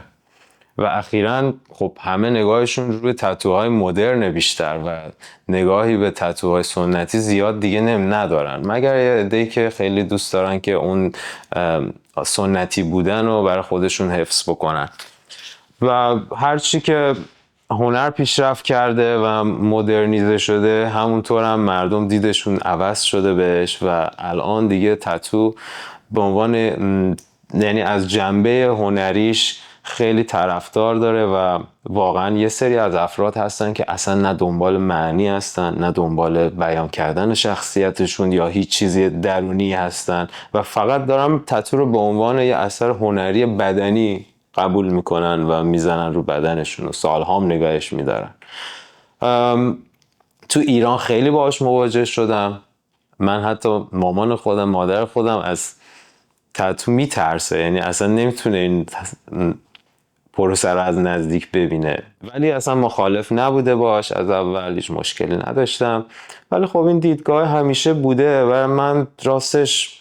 و اخیراً خب همه نگاهشون روی تتوهای مدرن بیشتر و نگاهی به تتوهای سنتی زیاد دیگه ندارن، مگر یه عده‌ای که خیلی دوست دارن که اون سنتی بودن رو برای خودشون حفظ بکنن. و هرچی که هنر پیشرفت کرده و مدرنیزه شده همونطور هم مردم دیدشون عوض شده بهش و الان دیگه تتو به عنوان یعنی از جنبه هنریش خیلی طرفدار داره و واقعا یه سری از افراد هستن که اصلا نه دنبال معنی هستن نه دنبال بیان کردن شخصیتشون یا هیچ چیزی درونی هستن و فقط دارن تتو رو به عنوان یه اثر هنری بدنی قبول میکنن و میزنن رو بدنشون و سالها هم نگاهش میدارن. تو ایران خیلی باهاش مواجه شدم. من حتی مادر خودم از تتو میترسه، یعنی اصلا نمیتونه این پروسه رو از نزدیک ببینه، ولی اصلا مخالف نبوده باش، از اول هیچ مشکلی نداشتم. ولی خب این دیدگاه همیشه بوده و من راستش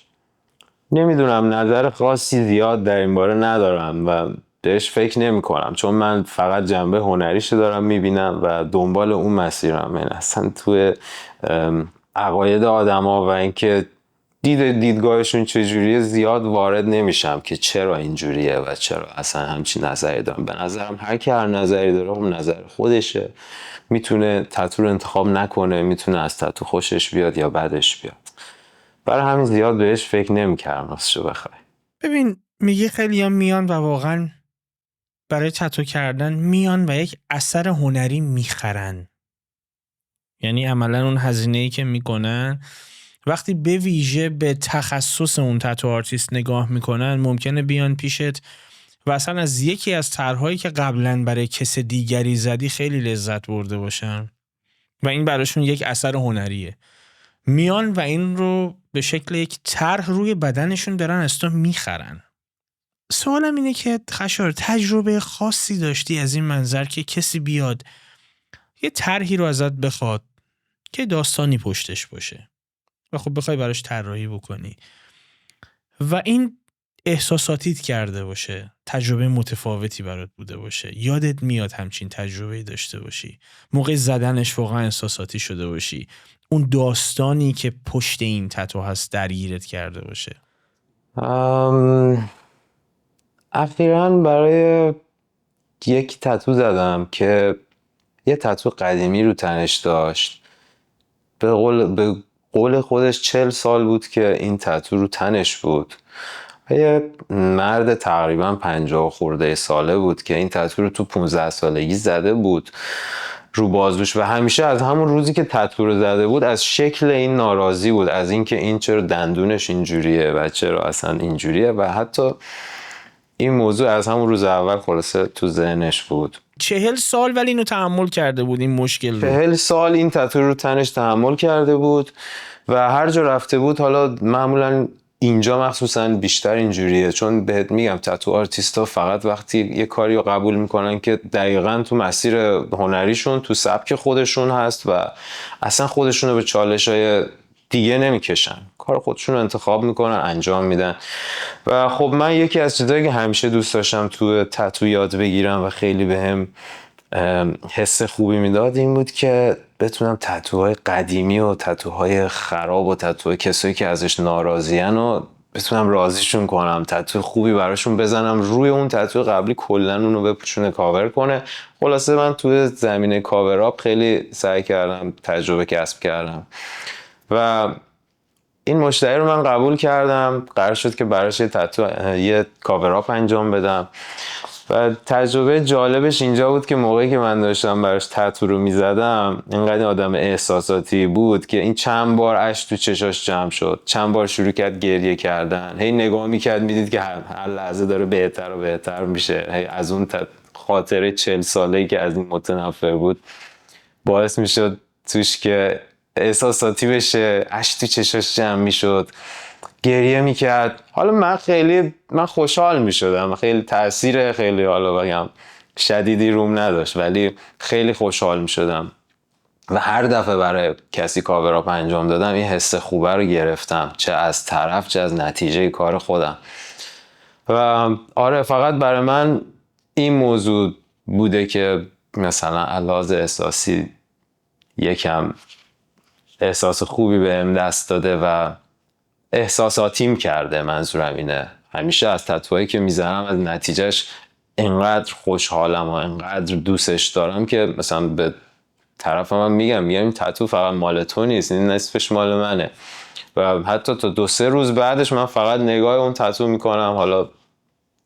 نمیدونم، نظر خاصی زیاد در این باره ندارم و بهش فکر نمی کنم، چون من فقط جنبه هنریش دارم میبینم و دنبال اون مسیرم. من اصلا توی عقاید آدم ها و اینکه دیدگاهشون چجوریه زیاد وارد نمیشم که چرا اینجوریه و چرا اصلا همچین نظری دارم. به نظرم هر کی هر نظری داره اون نظر خودشه، میتونه تتو رو انتخاب نکنه، میتونه از تتو خوشش بیاد یا بدش بیاد. برای همین زیاد بهش فکر نمی‌کردم راستشو بخوای. ببین میگه خیلی‌ها میان و واقعا برای تتو کردن میان و یک اثر هنری میخرن. یعنی عملا اون هزینه‌ای که میکنن وقتی به ویژه به تخصص اون تتو آرتیست نگاه میکنن ممکنه بیان پیشت و اصلا از یکی از طرح‌هایی که قبلا برای کس دیگری زدی خیلی لذت برده باشن و این براشون یک اثر هنریه. میان و این رو به شکل یک طرح روی بدنشون دارن از تو میخرن. سوالم اینه که خشایار تجربه خاصی داشتی از این منظر که کسی بیاد یه طرحی رو ازت بخواد که داستانی پشتش باشه و خب بخوای براش طراحی بکنی و این احساساتیت کرده باشه، تجربه متفاوتی برات بوده باشه، یادت میاد همچین تجربه‌ای داشته باشی، موقع زدنش واقعا احساساتی شده باشی، اون داستانی که پشت این تتو هست درگیرت کرده باشه؟ اخیراً برای یک تتو زدم که یه تتو قدیمی رو تنش داشت. به قول خودش 40 سال بود که این تتو رو تنش بود. یه مرد تقریبا 50 خورده ساله بود که این تتو رو تو 15 سالگی زده بود رو بازوش و همیشه از همون روزی که تتو رو زده بود از شکل این ناراضی بود، از اینکه این چرا دندونش اینجوریه و چرا اصلا اینجوریه و حتی این موضوع از همون روز اول خلاصه تو ذهنش بود. 40 سال ولی اینو تحمل کرده بود این مشکل رو. 40 سال این تتو رو تنش تحمل کرده بود و هر جا رفته بود، حالا معمولا اینجا مخصوصا بیشتر اینجوریه، چون بهت میگم تتو آرتیستا فقط وقتی یه کاری رو قبول میکنن که دقیقاً تو مسیر هنریشون تو سبک خودشون هست و اصلا خودشون رو به چالش‌های دیگه نمیکشن، کار خودشون رو انتخاب میکنن انجام میدن. و خب من یکی از چیزایی که همیشه دوست داشتم تو تتو یاد بگیرم و خیلی بهم حس خوبی میداد این بود که بتونم تتوهای قدیمی و تتوهای خراب و تتوهای کسایی که ازش ناراضیان و بتونم راضیشون کنم، تتو خوبی براشون بزنم روی اون تتو قبلی کلا اونو بپوشونه، کاور کنه. خلاصه من تو زمینه کاورآپ خیلی سعی کردم، تجربه کسب کردم و این مشتری رو من قبول کردم. قرار شد که براش یه کاورآپ انجام بدم و تجربه جالبش اینجا بود که موقعی که من داشتم براش تتو رو میزدم اینقدر آدم احساساتی بود که این چند بار اشک تو چشاش جمع شد، چند بار شروع کرد گریه کردن، هی نگاه میکرد میدید که هر لحظه داره بهتر و بهتر میشه. هی از اون خاطره 40 ساله‌ای که از این متنفر بود باعث میشد توش که احساساتی بشه، اشک تو چشاش جمع میشد، گریه میکرد. حالا من خوشحال میشدم، خیلی تأثیر خیلی حالا بگم شدیدی روم نداشت ولی خیلی خوشحال میشدم و هر دفعه برای کسی کاورآپ انجام دادم این حس خوبه رو گرفتم، چه از طرف چه از نتیجه کار خودم. و آره فقط برای من این موضوع بوده که مثلا علاوه احساسی یکم احساس خوبی بهم دست داده و احساساتیم کرده. منظورم اینه همیشه از تتوهایی که میزنم از نتیجهش انقدر خوشحالم و انقدر دوستش دارم که مثلا به طرفم هم میگم این تتو فقط مال تو نیست، این نصفش مال منه و حتی تا 2-3 روز بعدش من فقط نگاه اون تتو میکنم، حالا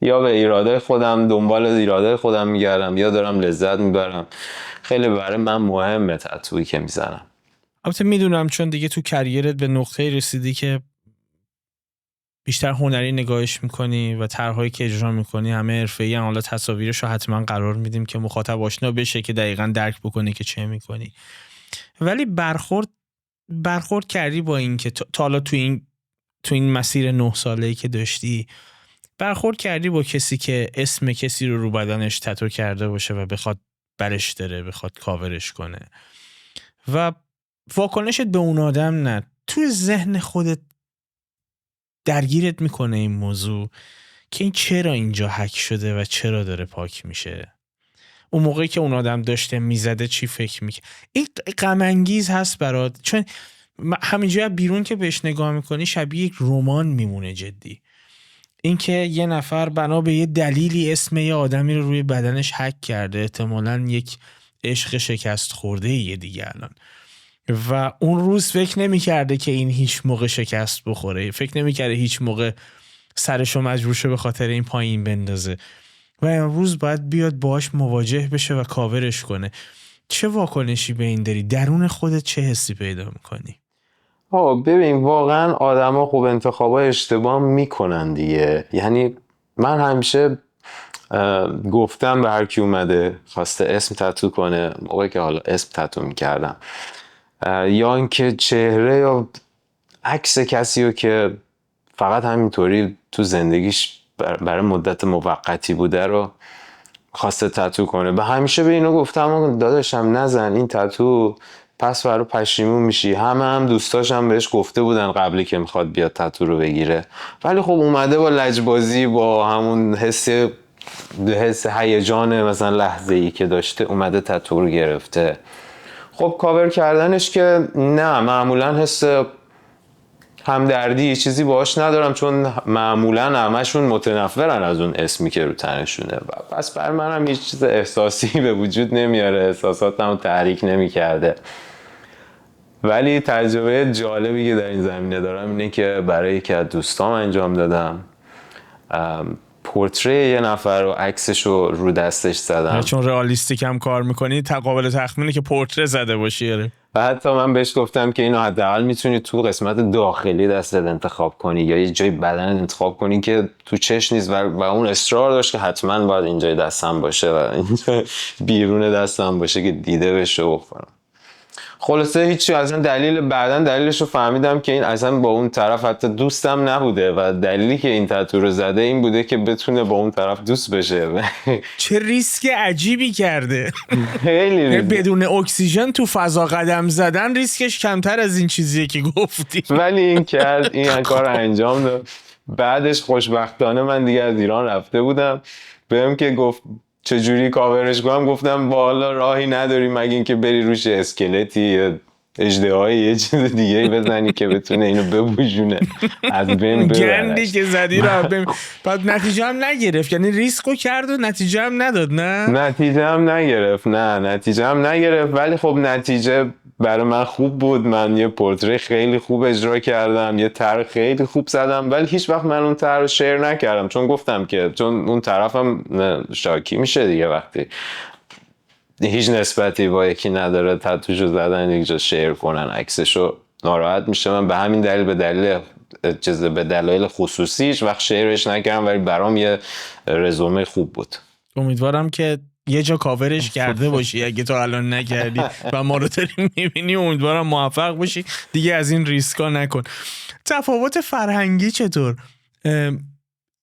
یا به ایراده خودم دنبال ایراده خودم میگردم یا دارم لذت میبرم. خیلی برای من مهمه تتویی که میزنم. البته میدونم چون دیگه تو کریرت به نقطه رسیدی که بیشتر هنری نگاهش میکنی و طرحهایی که اجرا میکنی همه حرفه‌ای، حالا تصاویرش رو حتما قرار میدیم که مخاطب آشنا بشه که دقیقاً درک بکنه که چه میکنی. ولی برخورد کردی با این که تا حالا تو این مسیر 9 ساله‌ای که داشتی برخورد کردی با کسی که اسم کسی رو بدنش تتو کرده باشه و بخواد برش داره، بخواد کاورش کنه و واکنشت به اون آدم نه توی ذهن خودت درگیرت میکنه این موضوع که این چرا اینجا هک شده و چرا داره پاک میشه؟ اون موقعی که اون آدم داشته میزده چی فکر میکنه؟ این غم انگیز هست برات؟ چون همینجا بیرون که بهش نگاه میکنی شبیه یک رمان میمونه جدی. اینکه یه نفر بنا به یه دلیلی اسم یه آدمی رو روی بدنش هک کرده، احتمالاً یک عشق شکست خورده یه دیگه الان، و اون روز فکر نمی کرده که این هیچ موقع شکست بخوره، فکر نمی کرده هیچ موقع سرشو مجبور شه به خاطر این پایین بندازه و امروز باید بیاد باهاش مواجه بشه و کاورش کنه. چه واکنشی به این داری؟ درون خودت چه حسی پیدا میکنی؟ ببین واقعا آدما خوب انتخابای اشتباه میکنن دیگه. یعنی من همیشه گفتم به هر کی اومده خواسته اسم تتو کنه، موقعی که حالا اسم تتو میکردم یا اینکه چهره یا عکس کسی رو که فقط همینطوری تو زندگیش برای مدت موقتی بوده رو خواسته تتو کنه، به همیشه به اینو گفتم داداشم نزن این تتو، پس فردا پشیمون میشی. هم دوستاشم بهش گفته بودن قبلی که میخواد بیاد تتو رو بگیره، ولی خب اومده با لجبازی، با همون حس هیجان مثلا لحظه‌ای که داشته اومده تتو رو گرفته. خب کاور کردنش که نه، معمولا حس همدردی چیزی باهاش ندارم، چون معمولا همشون متنفرن از اون اسمی که رو تنشونه و پس بر منم هیچ چیز احساسی به وجود نمیاره، احساساتم رو تحریک نمیکرده. ولی تجربه جالبی که در این زمینه دارم اینه که برای یکی از دوستام انجام دادم، پورتری یه نفر رو عکسش رو دستش زدم. چون رئالیستیک هم کار میکنی قابل تخمینه که پورتری زده باشی. و حتی من بهش گفتم که اینو حداقل میتونی تو قسمت داخلی دستت انتخاب کنی یا یه جای بدن انتخاب کنی که تو چش نیست، و اون اصرار داشت که حتما باید اینجای دستم باشه و اینجا بیرون دستم باشه که دیده بشه بخورم. خلاصه هیچی، اصلا دلیلش رو فهمیدم که این اصلا با اون طرف حتی دوستم نبوده و دلیلی که این تتو رو زده این بوده که بتونه با اون طرف دوست بشه. چه ریسک عجیبی کرده. خیلی ریسک. بدون اکسیژن تو فضا قدم زدن ریسکش کمتر از این چیزیه که گفتی. ولی این کرد، این کار انجام داد. بعدش خوشبختانه من دیگه از ایران رفته بودم، بهم که گفت چجوری کاورش کنم، گفتم والا راهی نداری مگه اینکه بری روش اسکلتی یا اژدهایی یه چیز دیگه بزنی که بتونه اینو ببوژونه از بین ببره. گندی که زدی رو بعد نتیجه هم نگرفت، یعنی ریسکو کرد و نتیجه هم نداد. نتیجه هم نگرفت ولی خب نتیجه برای من خوب بود. من یه پورتری خیلی خوب اجرا کردم، یه طرح خیلی خوب زدم، ولی هیچ وقت من اون طرح رو شیر نکردم، چون گفتم که چون اون طرفم شاکی میشه دیگه وقتی هیچ نسبتی با یکی نداره تتوشو زدن یک جا شیر کنن عکسشو، ناراحت میشه. من به همین دلیل به دلایل خصوصی هیچ وقت شیرش نکردم، ولی برام یه رزومه خوب بود. امیدوارم که یه جا کاورش کرده باشی اگه تو الان نکردی و ما رو داری میبینی. امیدوارم موفق باشی دیگه، از این ریسکا نکن. تفاوت فرهنگی چطور؟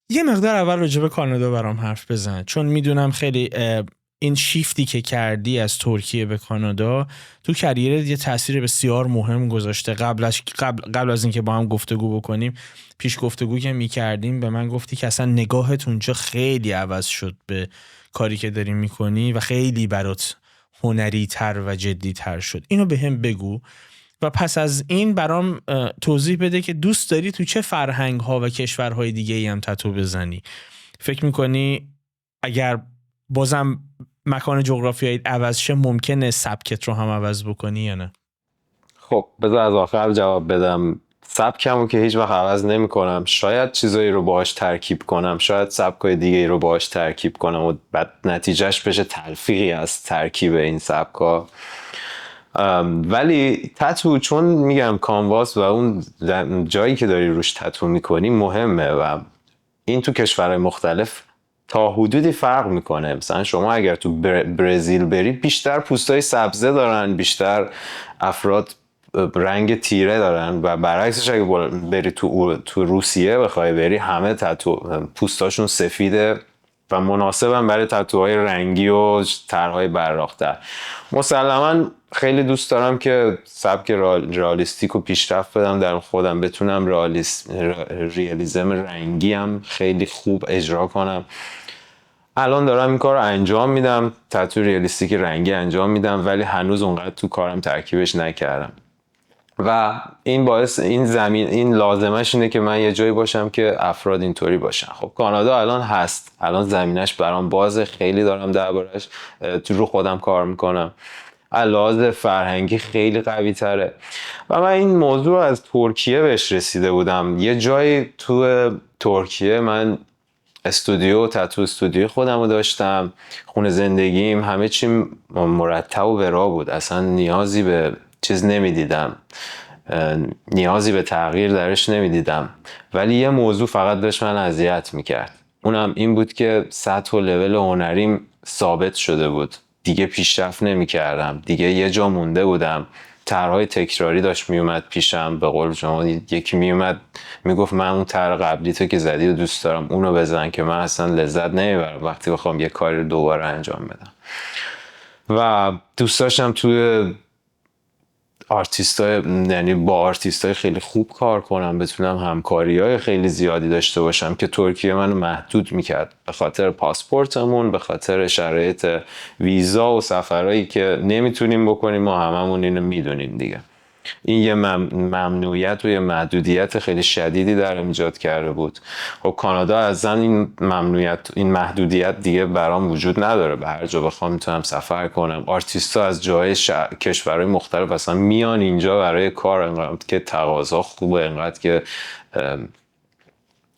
یه مقدار اول راجع به کانادا برام حرف بزن، چون میدونم خیلی این شیفتی که کردی از ترکیه به کانادا تو کریرت یه تاثیر بسیار مهم گذاشته. قبل از اینکه با هم گفتگو بکنیم، پیش گفتگو که میکردیم به من گفتی که اصلا نگاهت اونجا خیلی عوض شد به کاری که داری میکنی و خیلی برات هنری تر و جدی تر شد. اینو به هم بگو و پس از این برام توضیح بده که دوست داری تو چه فرهنگ ها و کشورهای دیگه ای هم تتو بزنی. فکر میکنی اگر بازم مکان جغرافیایی عوض شه ممکنه سبکت رو هم عوض بکنی یا نه؟ خب بذار از آخر جواب بدم. سبکمو که هیچ وقت عوض نمی کنم، شاید چیزایی رو باهاش ترکیب کنم، شاید سبکای دیگه رو باهاش ترکیب کنم و بعد نتیجهش بشه تلفیقی از ترکیب این سبکا. ولی تتو چون میگم کانواس و اون جایی که داری روش تتو میکنی مهمه و این تو کشورهای مختلف تا حدودی فرق میکنه. مثلا شما اگر تو برزیل بری بیشتر پوستای سبزه دارن، بیشتر افراد رنگ تیره دارن و برعکسش اگه بری تو روسیه بخوای بری همه پوستاشون سفیده و مناسبن برای تتوهای رنگی و طرحهای براق‌تر. مسلماً خیلی دوست دارم که سبک رئالیستیک رو پیشرفت بدم در خودم، بتونم ریالیسم رنگی هم خیلی خوب اجرا کنم. الان دارم این کار رو انجام میدم، تتو ریالیستیک رنگی انجام میدم، ولی هنوز اونقدر تو کارم ترکیبش نکردم. و این باعث این لازمش اینه که من یه جایی باشم که افراد اینطوری باشن. خب کانادا الان هست، الان زمینش برام بازه، خیلی دارم دربارش رو خودم کار میکنم، علاوه فرهنگی خیلی قوی تره. و من این موضوع از ترکیه بهش رسیده بودم. یه جایی تو ترکیه من تتو استودیو خودم رو داشتم، خونه زندگیم همه چی مرتب و برا بود، اصلا نیازی به چیز نمیدیدم، نیازی به تغییر درش نمیدیدم. ولی یه موضوع فقط داشت من اذیت میکرد، اونم این بود که سطح و لول هنریم ثابت شده بود، دیگه پیشرفت نمیکردم، دیگه یه جا مونده بودم. طرحهای تکراری داشت میومد پیشم، به قول شما یکی میومد میگفت من اون طرح قبلی تو که زدی رو دوست دارم، اونو بزن، که من اصلا لذت نمیبرم وقتی بخوام یه کاری دوباره انجام بدم. و دوست داشتم توی یعنی با آرتیستای خیلی خوب کار کنم، بتونم همکاری‌های خیلی زیادی داشته باشم که ترکیه منو محدود میکرد به خاطر پاسپورتمون، به خاطر شرایط ویزا و سفرهایی که نمیتونیم بکنیم، ما هممون اینو میدونیم دیگه. این یه ممنوعیت و یه محدودیت خیلی شدیدی در ایجاد کرده بود. خب کانادا اصلا این ممنوعیت، این محدودیت دیگه برام وجود نداره، به هر جا بخوام میتونم سفر کنم. آرتیستا از جای کشورهای مختلف اصلا میان اینجا برای کار، انقدر که تقاضا خوبه، انقدر که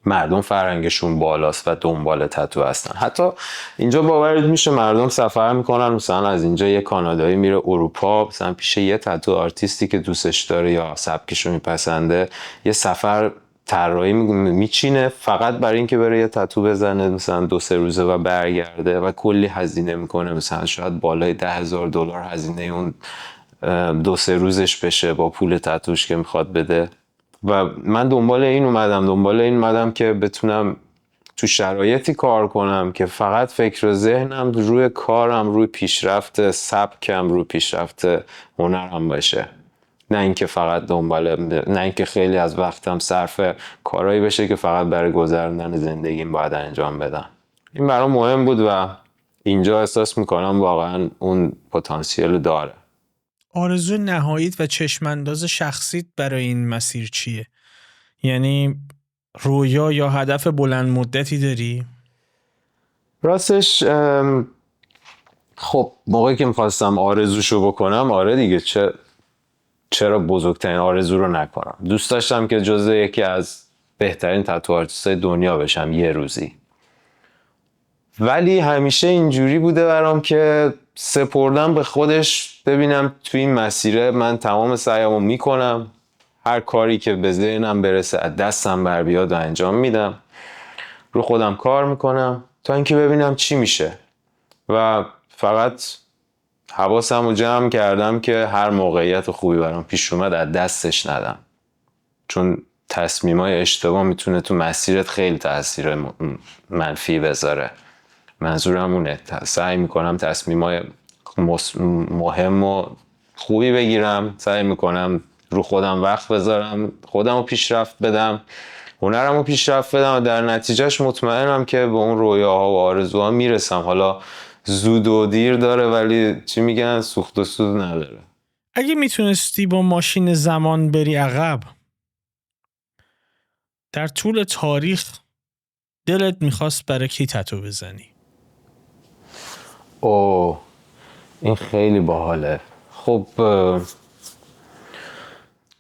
مردم فرهنگشون بالاست و دنبال تتو هستن. حتی اینجا باورت میشه مردم سفر میکنن، مثلا از اینجا یه کانادایی میره اروپا، مثلا پیش یه تتو آرتیستی که دوستش داره یا سبکشو میپسنده، یه سفر طراحی میچینه فقط برای اینکه بره یه تتو بزنه، مثلا 2-3 روزه و برگرده، و کلی هزینه میکنه، مثلا شاید بالای $10,000 هزینه اون 2-3 روزش بشه با پول تتوش که میخواد بده. و من دنبال این اومدم که بتونم تو شرایطی کار کنم که فقط فکر و ذهنم روی کارم، روی پیشرفت سبکم، روی پیشرفت هنرم باشه، نه اینکه خیلی از وقتم صرف کارهایی بشه که فقط برای گذروندن زندگیم باید انجام بدم. این برام مهم بود و اینجا احساس میکنم واقعا اون پتانسیل داره. آرزو نهاییت و چشمانداز شخصیت برای این مسیر چیه؟ یعنی رویا یا هدف بلند مدتی داری؟ راستش خب موقعی که میخواستم آرزوشو بکنم، آره دیگه، چرا بزرگترین آرزو رو نکنم. دوست داشتم که جزو یکی از بهترین تتو آرتیستای دنیا بشم یه روزی. ولی همیشه اینجوری بوده برام که سپردم به خودش، ببینم توی این مسیره من تمام سعیمو میکنم، هر کاری که به ذهنم برسه از دستم بر بیاد و انجام میدم، رو خودم کار میکنم تا اینکه ببینم چی میشه. و فقط حواسم رو جمع کردم که هر موقعیت خوبی برام پیش اومد از دستش ندم، چون تصمیمای اشتباه میتونه تو مسیرت خیلی تاثیر منفی بذاره. منظورم اونه، سعی میکنم تصمیمای مهم و خوبی بگیرم، سعی میکنم رو خودم وقت بذارم، خودم رو پیشرفت بدم، هنرم رو پیشرفت بدم، و در نتیجهش مطمئنم که به اون رویاها و آرزوها میرسم. حالا زود و دیر داره، ولی چی میگن، سوخت و سود نداره. اگه میتونستی با ماشین زمان بری عقب، در طول تاریخ دلت میخواست برای کی تتو بزنی؟ اوه، این خیلی باحاله. خب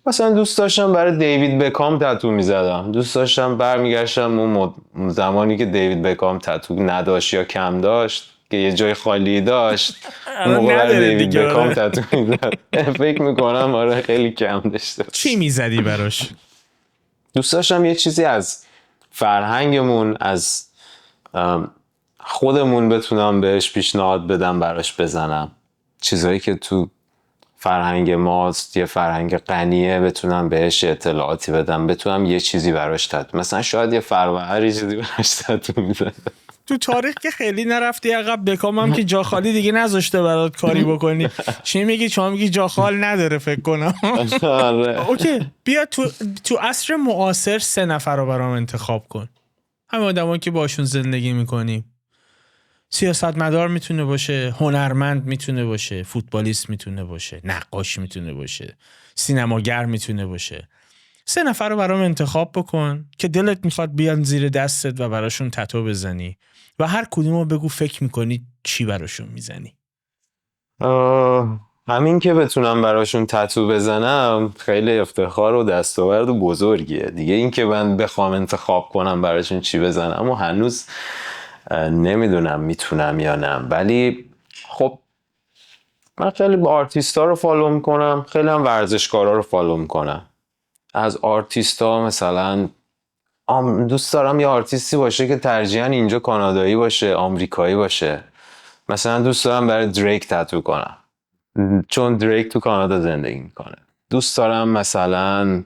مثلا دوست داشتم برای دیوید بکام تتو میزدم. دوست داشتم برمیگشتم اون زمانی که دیوید بکام تتو نداشت یا کم داشت، که یه جای خالی داشت، اون موقع برای دیوید بکام تتو میزد. فکر میکنم آره خیلی کم داشته. چی میزدی براش؟ دوست داشتم یه چیزی از فرهنگمون، از خودمون بتونم بهش پیشنهاد بدم، براش بزنم. چیزایی که تو فرهنگ ماست، یه فرهنگ غنیه، بتونم بهش اطلاعاتی بدم، بتونم یه چیزی براش تتو، مثلا شاید یه فروهر چیزی براش تتو میزنم. تو تاریخ که خیلی نرفتی عقب، بکام هم که جا خالی دیگه نذاشته برات کاری بکنی. چی میگی؟ شما میگی جا خال نداره فکر کنم. اوکی، بیا تو عصر معاصر 3 نفر رو برام انتخاب کن، همه آدمایی که باشون زندگی میکنی. سیاستمدار میتونه باشه، هنرمند میتونه باشه، فوتبالیست میتونه باشه، نقاش میتونه باشه، سینماگر میتونه باشه. 3 نفر رو برام انتخاب بکن که دلت میخواد بیان زیر دستت و براشون تتو بزنی و هر کدومو بگو فکر میکنی چی براشون میزنی. همین که بتونم براشون تتو بزنم خیلی افتخار و دستاورد بزرگیه دیگه. این که من بخوام انتخاب کنم براشون چی بزنم و هنوز نمیدونم میتونم یا نه، ولی خب من خیلی با آرتیستا رو فالو میکنم، خیلی هم ورزشکارا رو فالو میکنم. از آرتیستا مثلا دوست دارم یه آرتیستی باشه که ترجیحاً اینجا کانادایی باشه، آمریکایی باشه. مثلا دوست دارم برای دریک تتو کنم چون دریک تو کانادا زندگی میکنه. دوست دارم مثلا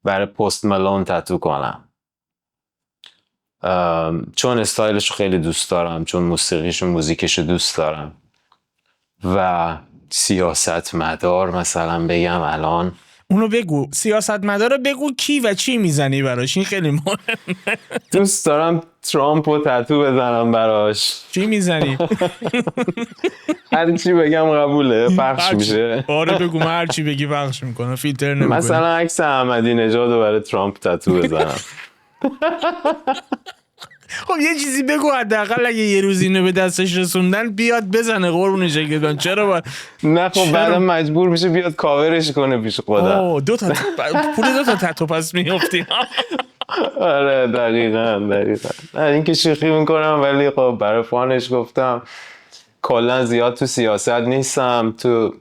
برای پست مالون تتو کنم چون استایلش خیلی دوست دارم، چون موزیکش دوست دارم. و سیاستمدار مثلا بگم الان اونو بگو، سیاستمدار رو بگو کی و چی میزنی براش، این خیلی مهمه. دوست دارم ترامپ رو تتو بزنم براش. چی میزنی؟ هر چی بگم قبوله، پخش میشه. آره بگو، من هر چی بگی پخش میکنم، فیلتر نمیکنم. مثلا عکس احمدی نژاد رو برای ترامپ تتو بزنم. خب یه چیزی بگو حداقل اگه یه روز اینو به دستش رسوندن بیاد بزنه قربون شکلتون. چرا باید؟ نه خب بعدم مجبور میشه بیاد کاورش کنه پیش خودم. پول 2 تا تتو پس میافتی. آره دقیقاً. نه این که شوخی میکنم، ولی خب برای فانش گفتم. کلا زیاد تو سیاست نیستم، تو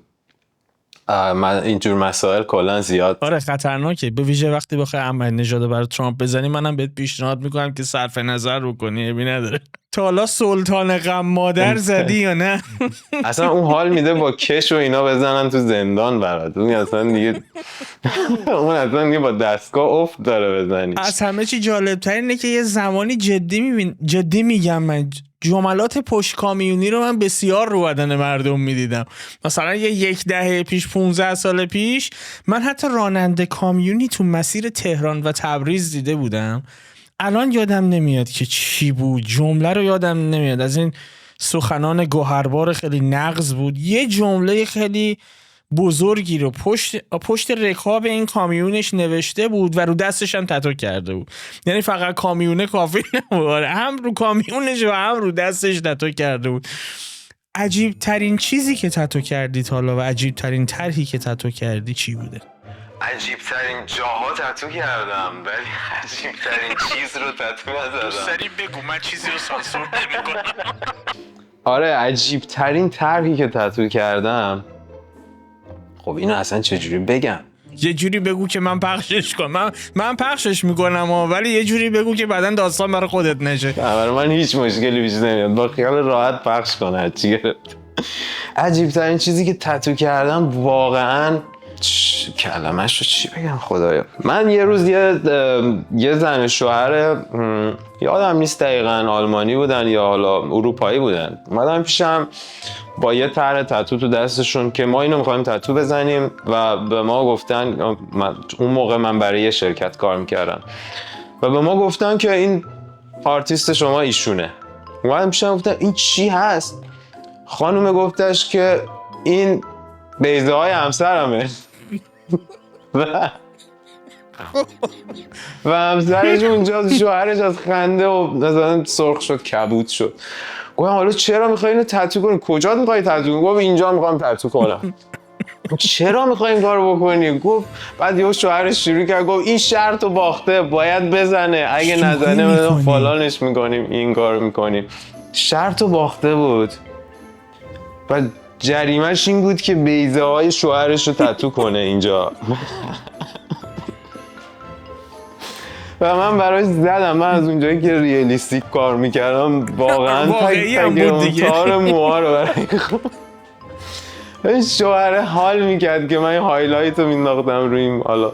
من اینجور مسائل کلا زیاد. آره خطرناکه، به ویژه وقتی بخوای احمدی نژاد برای ترامپ بزنی. منم بهت پیشنهاد میکنم که صرف نظر بکنی، ابی نداره. تا حالا سلطان غم مادر زدی یا نه؟ اصلا اون حال میده با کش و اینا بزنن تو زندان برات. اون اصلا دیگه با دستگاه افت داره بزنی. از همه چی جالب تر اینه که یه زمانی جدی میگم من جملات پشت کامیونی رو من بسیار رو بدن مردم میدیدم. مثلا یک دهه پیش، 15 سال پیش، من حتی راننده کامیونی تو مسیر تهران و تبریز دیده بودم. الان یادم نمیاد که چی بود، جمله رو یادم نمیاد. از این سخنان گوهربار خیلی نغز بود. یه جمله خیلی بزرگی رو پشت رکاب این کامیونش نوشته بود و رو دستش هم تتو کرده بود. یعنی فقط کامیونه کافی نبود، هم رو کامیونش و هم رو دستش تتو کرده بود. عجیب ترین چیزی که تتو کردی حالا و عجیب ترین طرحی که تتو کردی چی بوده؟ عجیب ترین جاها تتو کردم، ولی عجیب ترین چیز رو تتو نزدم. سریع بگو، من چیزی رو سانسور نمی‌کنم. آره عجیب ترین طرحی که تتو کردم، خب اینو اصلا چجوری بگم؟ یه جوری بگو که من پخشش کنم. من پخشش میکنم ولی یه جوری بگو که بعدن داستان برای خودت نشه. برای من هیچ مشکلی پیش نمیاد، با خیال راحت پخش کنه هرچی گرفت. عجیب ترین چیزی که تتو کردم واقعا کلمش رو چی بگم خدایا. من یه روز یه زن شوهر یادم نیست دقیقاً آلمانی بودن یا حالا اروپایی بودن، اومدن پیشم با یه طرح تتو تو دستشون که ما اینو می‌خوایم تتو بزنیم و به ما گفتن، اون موقع من برای یه شرکت کار می‌کردم و به ما گفتن که این آرتیست شما ایشونه. اومدن پیشم گفتن این چی هست؟ خانومه گفتش که این بیضه‌های همسرمه. و همسرش اونجا شوهرش از خنده و مثلا سرخ شد، کبود شد. گفتم حالا چرا میخوای اینو تتو کنی؟ کجا میخوای تتو کنی؟ گفت اینجا میخوام تتو کنم. چرا میخوای این کارو بکنی؟ گفت بعد یه شوهرش شروع کرد گفت این شرط رو باخته، باید بزنه، اگه نزنه مثلا فلانش میکنیم، این کارو میکنیم. شرط رو باخته بود و جریمه‌ش این بود که بیضه های شوهرش رو تتو کنه اینجا. و من براش زدم. من از اونجایی که ریالیستیک کار میکردم واقعا اون تار موها رو برای شوهر حال میکرد که من هایلایت رو مینداختم روی این. حالا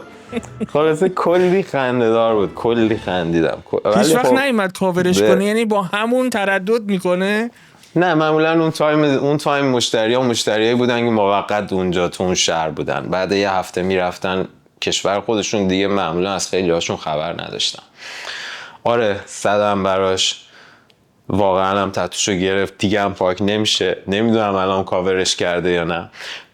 خلاصه کلی خنده دار بود، کلی خندیدم. هیچ وقت نیومد کاورش کنه؟ یعنی با همون تردد میکنه؟ نه معمولا اون تایم مشتریایی بودن که موقت اونجا تو اون شهر بودن، بعد یه هفته میرفتن کشور خودشون دیگه، معمولا از خیلی هاشون خبر نداشتم. آره زدم براش واقعا هم تتوشو گرفت دیگه هم پاک نمیشه. نمیدونم الان کاورش کرده یا نه.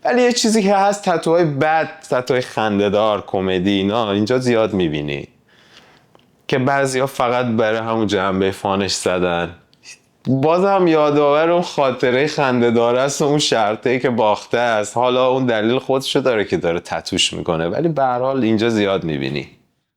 ولی یه چیزی که هست، تتوهای بد، تتوهای خنده‌دار، کمدی، اینا اینجا زیاد میبینی که بعضیا فقط برای همون جنبه فانش زدن. بازم یادآور اون خاطره خنده‌دار است، اون شرطه‌ای که باخته است. حالا اون دلیل خودشو داره که داره تتوش میکنه، ولی به هر حال اینجا زیاد میبینی.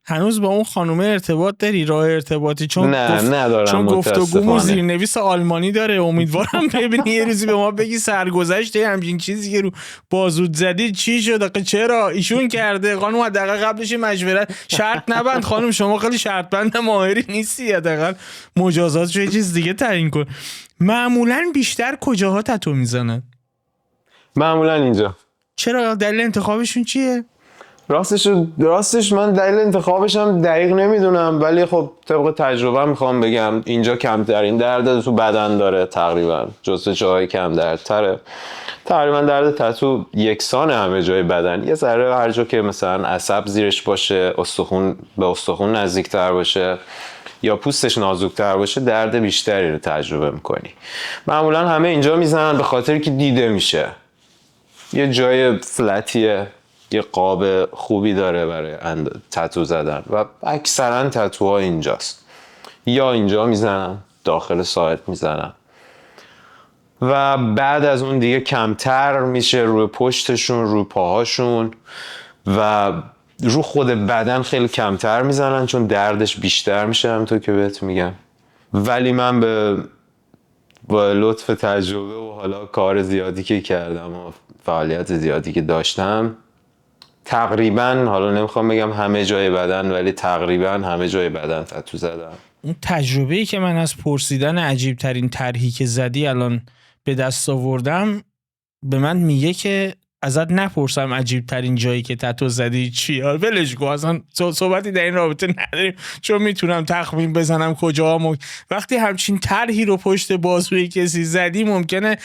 هنوز با اون خانومه ارتباط داری؟ راه ارتباطی؟ چون ندارم، چون گفتگومون متاسفانه. زیرنویس آلمانی داره. امیدوارم ببینی یه روزی به ما بگی سرگذشته همچین چیزی که رو بازود زدی چی شد، چرا ایشون کرده. خانم حداقل قبلش مشورت شرط نبند. خانم شما خیلی شرط بند ماهری نیستی، حداقل مجازات یه چیز دیگه تعیین کن. معمولا بیشتر کجاها تتو میزنن؟ معمولا اینجا. چرا؟ دلیل انتخابشون چیه؟ راستش من دلیل انتخابش هم دقیق نمیدونم، ولی خب طبق تجربه میخوام بگم اینجا کمترین درد تو بدن داره تقریبا، جزو جاهای کم دردتره. تقریبا درد تتو یکسانه همه جای بدن. یه ذره هر جا که مثلا عصب زیرش باشه، استخون به استخون نزدیکتر باشه یا پوستش نازکتر باشه، درد بیشتری رو تجربه میکنی. معمولا همه اینجا میزنن به خاطر که دیده میشه. یه جای فلتیه، یه قاب خوبی داره برای تتو زدن و اکثرا تتوها اینجاست. یا اینجا میزنن، داخل ساعد میزنن و بعد از اون دیگه کمتر میشه روی پشتشون، روی پاهاشون و رو خود بدن خیلی کمتر میزنن چون دردش بیشتر میشه، همونطور که بهت میگم. ولی من با لطف تجربه و حالا کار زیادی که کردم و فعالیت زیادی که داشتم، تقریبا، حالا نمیخوام بگم همه جای بدن، ولی تقریبا همه جای بدن تتو زدم. اون تجربه‌ای که من از پرسیدن عجیب ترین طرحی که زدی الان به دست آوردم به من میگه که ازت نپرسم عجیب ترین جایی که تتو زدی چیه. ولش کن، اصلا صحبتی در این رابطه نداریم چون میتونم تخمین بزنم کجا. وقتی همچین طرحی رو پشت بازوی کسی زدی ممکنه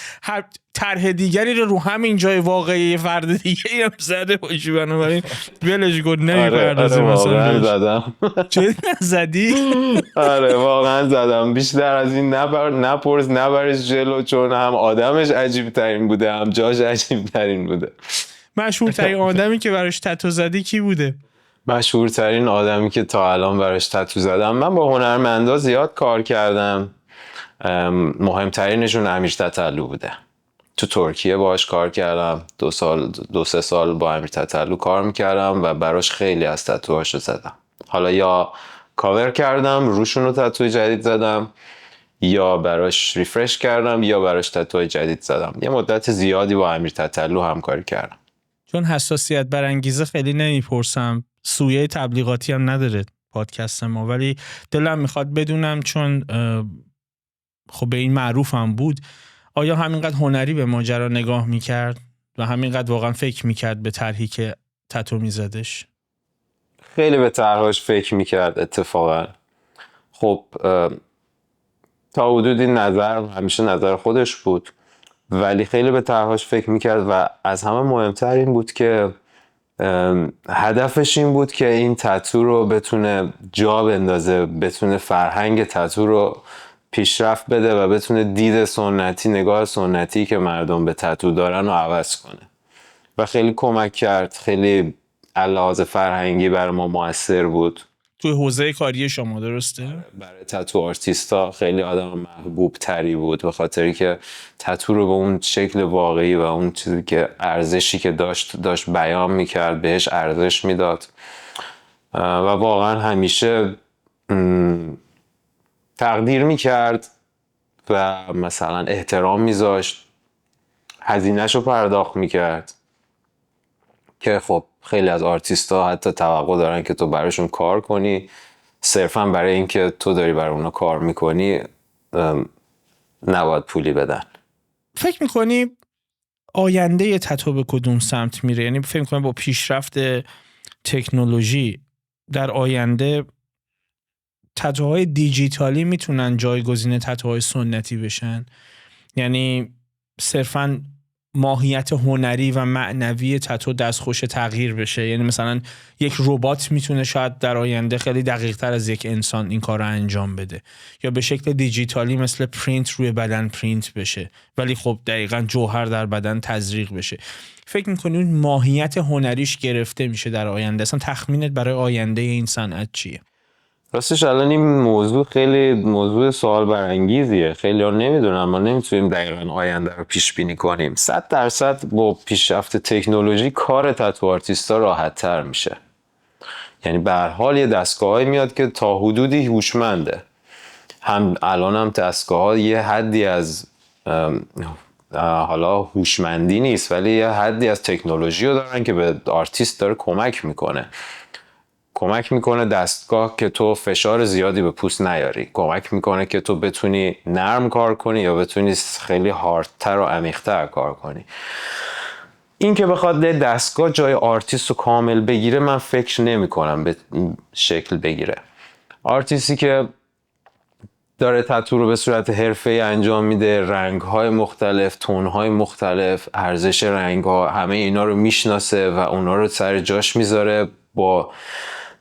طرح دیگری رو همین جای واقعی فرد دیگه هم زده باشی، بنابراین ولش کن نمیپردازیم. آره واقعا زدم. چه زدی؟ آره واقعا زدم. بیشتر از این نپرس، نبرش جلو، چون هم آدمش عجیب ترین بوده هم جاش عجیب ترین بوده. مشهورترین آدمی که براش تتو زدی کی بوده؟ مشهورترین آدمی که تا الان براش تتو زدم، من با هنرمندا زیاد کار کردم. مهمترینشون امیر تتلو بوده. تو ترکیه باهاش کار کردم، 2-3 سال با امیر تتلو کار میکردم و براش خیلی از تتوهاشو زدم. حالا یا کاور کردم روشون رو تتوی جدید زدم، یا براش ریفرش کردم، یا براش تتوی جدید زدم. یه مدت زیادی با امیر تتلو همکاری کردم. چون حساسیت برانگیزه خیلی نمیپرسم، سویه تبلیغاتی هم نداره پادکست ما، ولی دلم میخواد بدونم چون خب به این معروف هم بود، آیا همینقدر هنری به ماجرا نگاه میکرد و همینقدر واقعا فکر میکرد به طرحی که تتو میزدش؟ خیلی به طرحش فکر میکرد اتفاقا. خب تا حدودی همیشه نظر خودش بود، ولی خیلی به طرحش فکر میکرد و از همه مهمتر این بود که هدفش این بود که این تتو رو بتونه جا بندازه، بتونه فرهنگ تتو رو پیشرفت بده و بتونه دید سنتی، نگاه سنتی که مردم به تتو دارن رو عوض کنه و خیلی کمک کرد. خیلی لحاظ فرهنگی برای ما مؤثر بود. توی حوزه کاری شما درسته؟ برای تتو آرتیستا خیلی آدم محبوب تری بود، به خاطری که تتو رو به اون شکل واقعی و اون چیزی که ارزشی که داشت بیان میکرد بهش ارزش میداد و واقعا همیشه تقدیر میکرد و مثلا احترام میذاشت، هزینه‌ش رو پرداخت میکرد که خب خیلی از آرتیستا حتی توقع دارن که تو براشون کار کنی صرفا برای اینکه تو داری برای اونا کار میکنی، نباید پولی بدن. فکر میکنی آینده تتو به کدوم سمت میره؟ یعنی فکر میکنی با پیشرفت تکنولوژی در آینده تتوهای دیجیتالی میتونن جایگزین تتوهای سنتی بشن؟ یعنی صرفاً ماهیت هنری و معنوی تتو دستخوش تغییر بشه. یعنی مثلا یک ربات میتونه شاید در آینده خیلی دقیق تر از یک انسان این کار رو انجام بده، یا به شکل دیجیتالی مثل پرینت روی بدن پرینت بشه، ولی خب دقیقاً جوهر در بدن تزریق بشه. فکر میکنی اون ماهیت هنریش گرفته میشه در آینده؟ اصلا تخمینت برای آینده این صنعت چیه؟ راستش الان این موضوع خیلی موضوع سوال برانگیزیه. خیلی ها نمیدونن، ما نمیتونیم دقیقاً آینده رو پیش بینی کنیم. 100% با پیشرفت تکنولوژی کار تتو آرتیستا راحت تر میشه. یعنی به هر حال یه دستگاهی میاد که تا حدودی هوشمنده. هم الان هم دستگاه‌ها یه حدی از حالا هوشمندی نیست، ولی یه حدی از تکنولوژی رو دارن که به آرتیست داره کمک میکنه دستگاه که تو فشار زیادی به پوست نیاری، کمک میکنه که تو بتونی نرم کار کنی یا بتونی خیلی هاردتر و عمیق‌تر کار کنی. این که بخواد دستگاه جای آرتیست رو کامل بگیره، من فکر نمی کنم به شکل بگیره. آرتیستی که داره تتو رو به صورت حرفه‌ای انجام میده، رنگ‌های مختلف، تون‌های مختلف، ارزش رنگ‌ها، همه اینا رو میشناسه و اونا رو سر جاش میذاره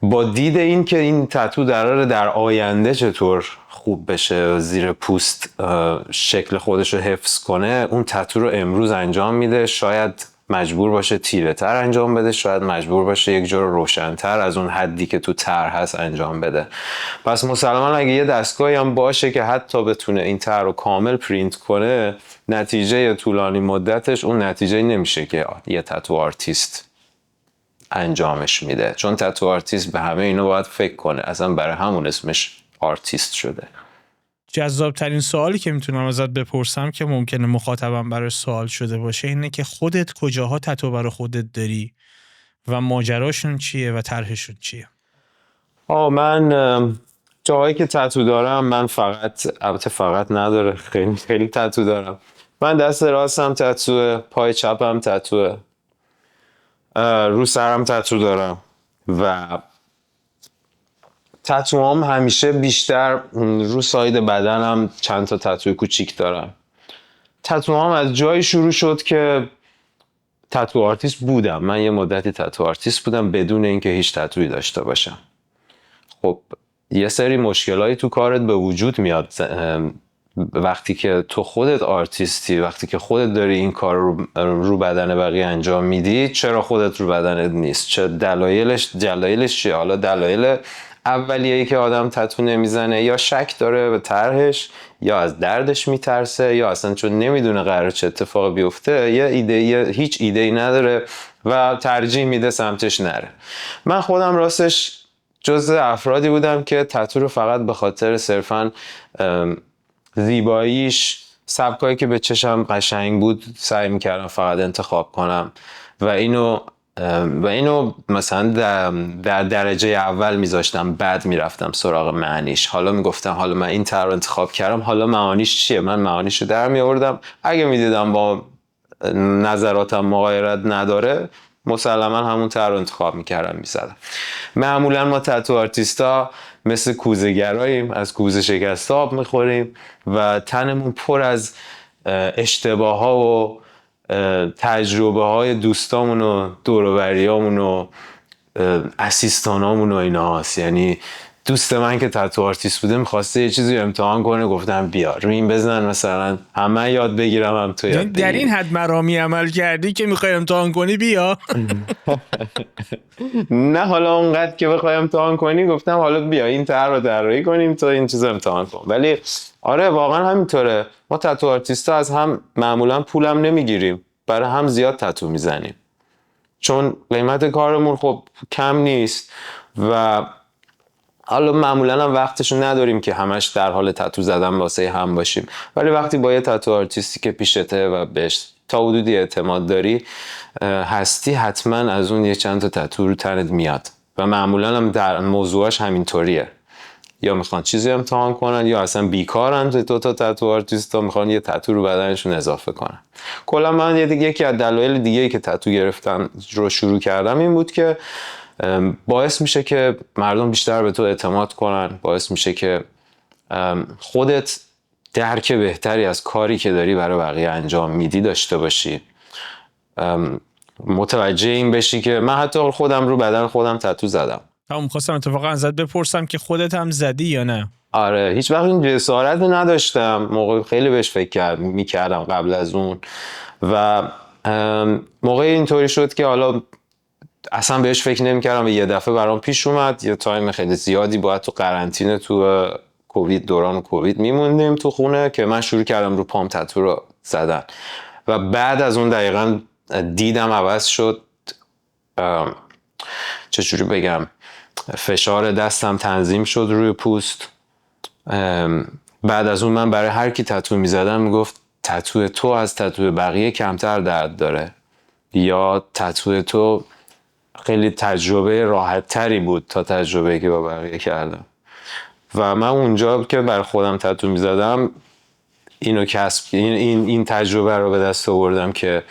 با دید این که این تتو در آینده چطور خوب بشه، زیر پوست شکل خودش رو حفظ کنه، اون تتو رو امروز انجام میده. شاید مجبور باشه تیره تر انجام بده، شاید مجبور باشه یک جور روشن‌تر از اون حدی که تو طرح هست انجام بده. پس مسلماً اگه یه دستگاهی هم باشه که حتی بتونه این طرح رو کامل پرینت کنه، نتیجه طولانی مدتش اون نتیجه نمیشه که یه تتو آرتیست انجامش میده، چون تتو آرتیست به همه اینو باید فکر کنه. اصلا برای همون اسمش آرتیست شده. جذاب ترین سوالی که میتونم ازت بپرسم که ممکنه مخاطبم برای سوال شده باشه اینه که خودت کجاها تتو برای خودت داری و ماجراشون چیه و طرحشون چیه؟ من جاهایی که تتو دارم، من فقط نداره، خیلی تتو دارم. من دست راستم تتوه، پای چپم تتوه، رو سرم تتو دارم و تتوام همیشه بیشتر رو ساید بدنم چند تا تتوی کوچیک دارم. تتوام از جایی شروع شد که تتو آرتیست بودم. من یه مدتی تتو آرتیست بودم بدون اینکه هیچ تتویی داشته باشم. خب یه سری مشکلایی تو کارت به وجود میاد وقتی که تو خودت آرتیستی، وقتی که خودت داری این کار رو بدن بقیه انجام میدی. چرا خودت رو بدنت نیست؟ چه دلایلش چیه؟ حالا دلایل اولیه‌ای که آدم تتو نمیزنه یا شک داره به طرحش، یا از دردش میترسه، یا اصلا چون نمیدونه قراره چه اتفاقی بیفته، هیچ ایده‌ای نداره و ترجیح میده سمتش نره. من خودم راستش جزء افرادی بودم که تتو رو فقط به خاطر صرفاً زیباییش، سبکایی که به چشم قشنگ بود سعی میکردم فقط انتخاب کنم و اینو مثلا در درجه اول میذاشتم، بعد میرفتم سراغ معنیش. حالا میگفتم حالا من این طرح رو انتخاب کردم، حالا معانیش چیه؟ من معانیش رو در میآوردم. اگه میدیدم با نظراتم مغایرت نداره، مسلما همون طرح رو انتخاب میکردم، میزدم. معمولا ما تتو آرتیستا مثل کوزه‌گراییم، از کوزه شکسته آب میخوریم و تنمون پر از اشتباه ها و تجربه های دوستامون و دور و بریامون و اسیستانامون و اینا هست. یعنی دوست من که تتو آرتیست بوده میخواسته یه چیزی رو امتحان کنه، گفتم بیا روی این بزن، مثلا همه یاد بگیرم هم تو یاد بگیری. در این حد مرامی عمل کردی که میخوای امتحان کنی، بیا. نه حالا اونقدر که بخوای امتحان کنی، گفتم حالا بیا این طرح رو طراحی کنیم تو این چیز امتحان کن. ولی آره واقعا همینطوره. ما تتو آرتیستا از هم معمولا پولم نمیگیریم، برای هم زیاد تتو میزنیم چون قیمت کارمون خب کم نیست و حالا معمولا هم وقتشو نداریم که همش در حال تتو زدن واسه هم باشیم. ولی وقتی با یه تتو آرتیستی که پیشته و بهش تا حدودی اعتماد داری هستی، حتما از اون یه چند تا تتو رو تنت میاد و معمولا هم در موضوعش همینطوریه. یا میخوان چیزی امتحان کنن یا اصلا بیکارن. دو تا تتو آرتیستا میخوان یه تتو رو بدنشون اضافه کنن. کلا من یکی از دلایل دیگه‌ای که تتو گرفتن رو شروع کردم این بود که باعث میشه که مردم بیشتر به تو اعتماد کنن، باعث میشه که خودت درک بهتری از کاری که داری برای بقیه انجام میدی داشته باشی متوجه این بشی که من حتی خودم رو بدن خودم تتو زدم. هم خواستم اتفاقا ازت بپرسم که خودت هم زدی یا نه؟ آره، هیچ وقت این جسارت نداشتم. موقع خیلی بهش فکر میکردم قبل از اون و موقع اینطوری شد که حالا اصلا بهش فکر نمیکردم و یه دفعه برام پیش اومد. یه تایم خیلی زیادی باید تو قرنطینه تو کووید، دوران کووید میموندیم تو خونه که من شروع کردم رو پام تتو رو زدن و بعد از اون دقیقا دیدم عوض شد. چجوری بگم، فشار دستم تنظیم شد روی پوست. بعد از اون من برای هر کی تتو میزدم میگفت تتو تو از تتو بقیه کمتر درد داره، یا تتو تو خیلی تجربه راحت تری بود تا تجربه که با بقیه کردم. و من اونجا که بر خودم تتو میزدم اینو این تجربه رو به دست آوردم که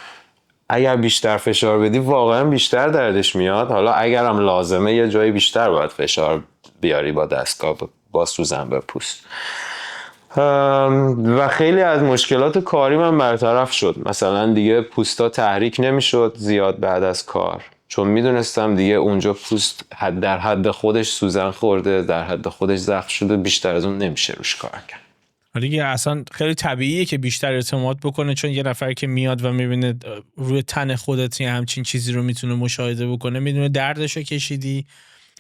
اگر بیشتر فشار بدی واقعا بیشتر دردش میاد. حالا اگرم لازمه یه جایی بیشتر باید فشار بیاری با دستگاه با سوزن به پوست. و خیلی از مشکلات کاری من برطرف شد. مثلا دیگه پوستا تحریک نمیشد زیاد بعد از کار، چون میدونستم دیگه اونجا پوست در حد خودش سوزن خورده، در حد خودش زخم شده، بیشتر از اون نمیشه روش کار کرد. دیگه اصلا خیلی طبیعیه که بیشتر اعتماد بکنه، چون یه نفر که میاد و میبینه روی تن خودت همچین چیزی رو میتونه مشاهده بکنه، میدونه دردشو کشیدی،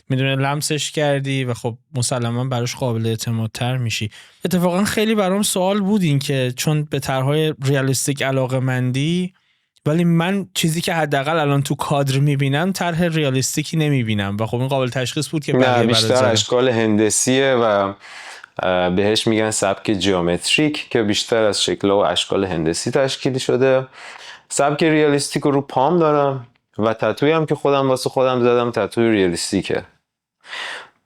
میدونه لمسش کردی و خب مسلما براش قابل اعتماد تر میشی. اتفاقا خیلی برام سوال بود این که چون به طرحهای ریالیستیک علاقه‌مندی، ولی من چیزی که حداقل الان تو کادر میبینم طرح ریالیستیکی نمیبینم و خب این قابل تشخیص بود که نه، بیشتر اشکال هندسیه و بهش میگن سبک جیومتریک که بیشتر از شکل و اشکال هندسی تشکیل شده. سبک ریالیستیک رو پام دارم و تتویی هم که خودم واسه خودم زدم تتوی ریالیستیکه.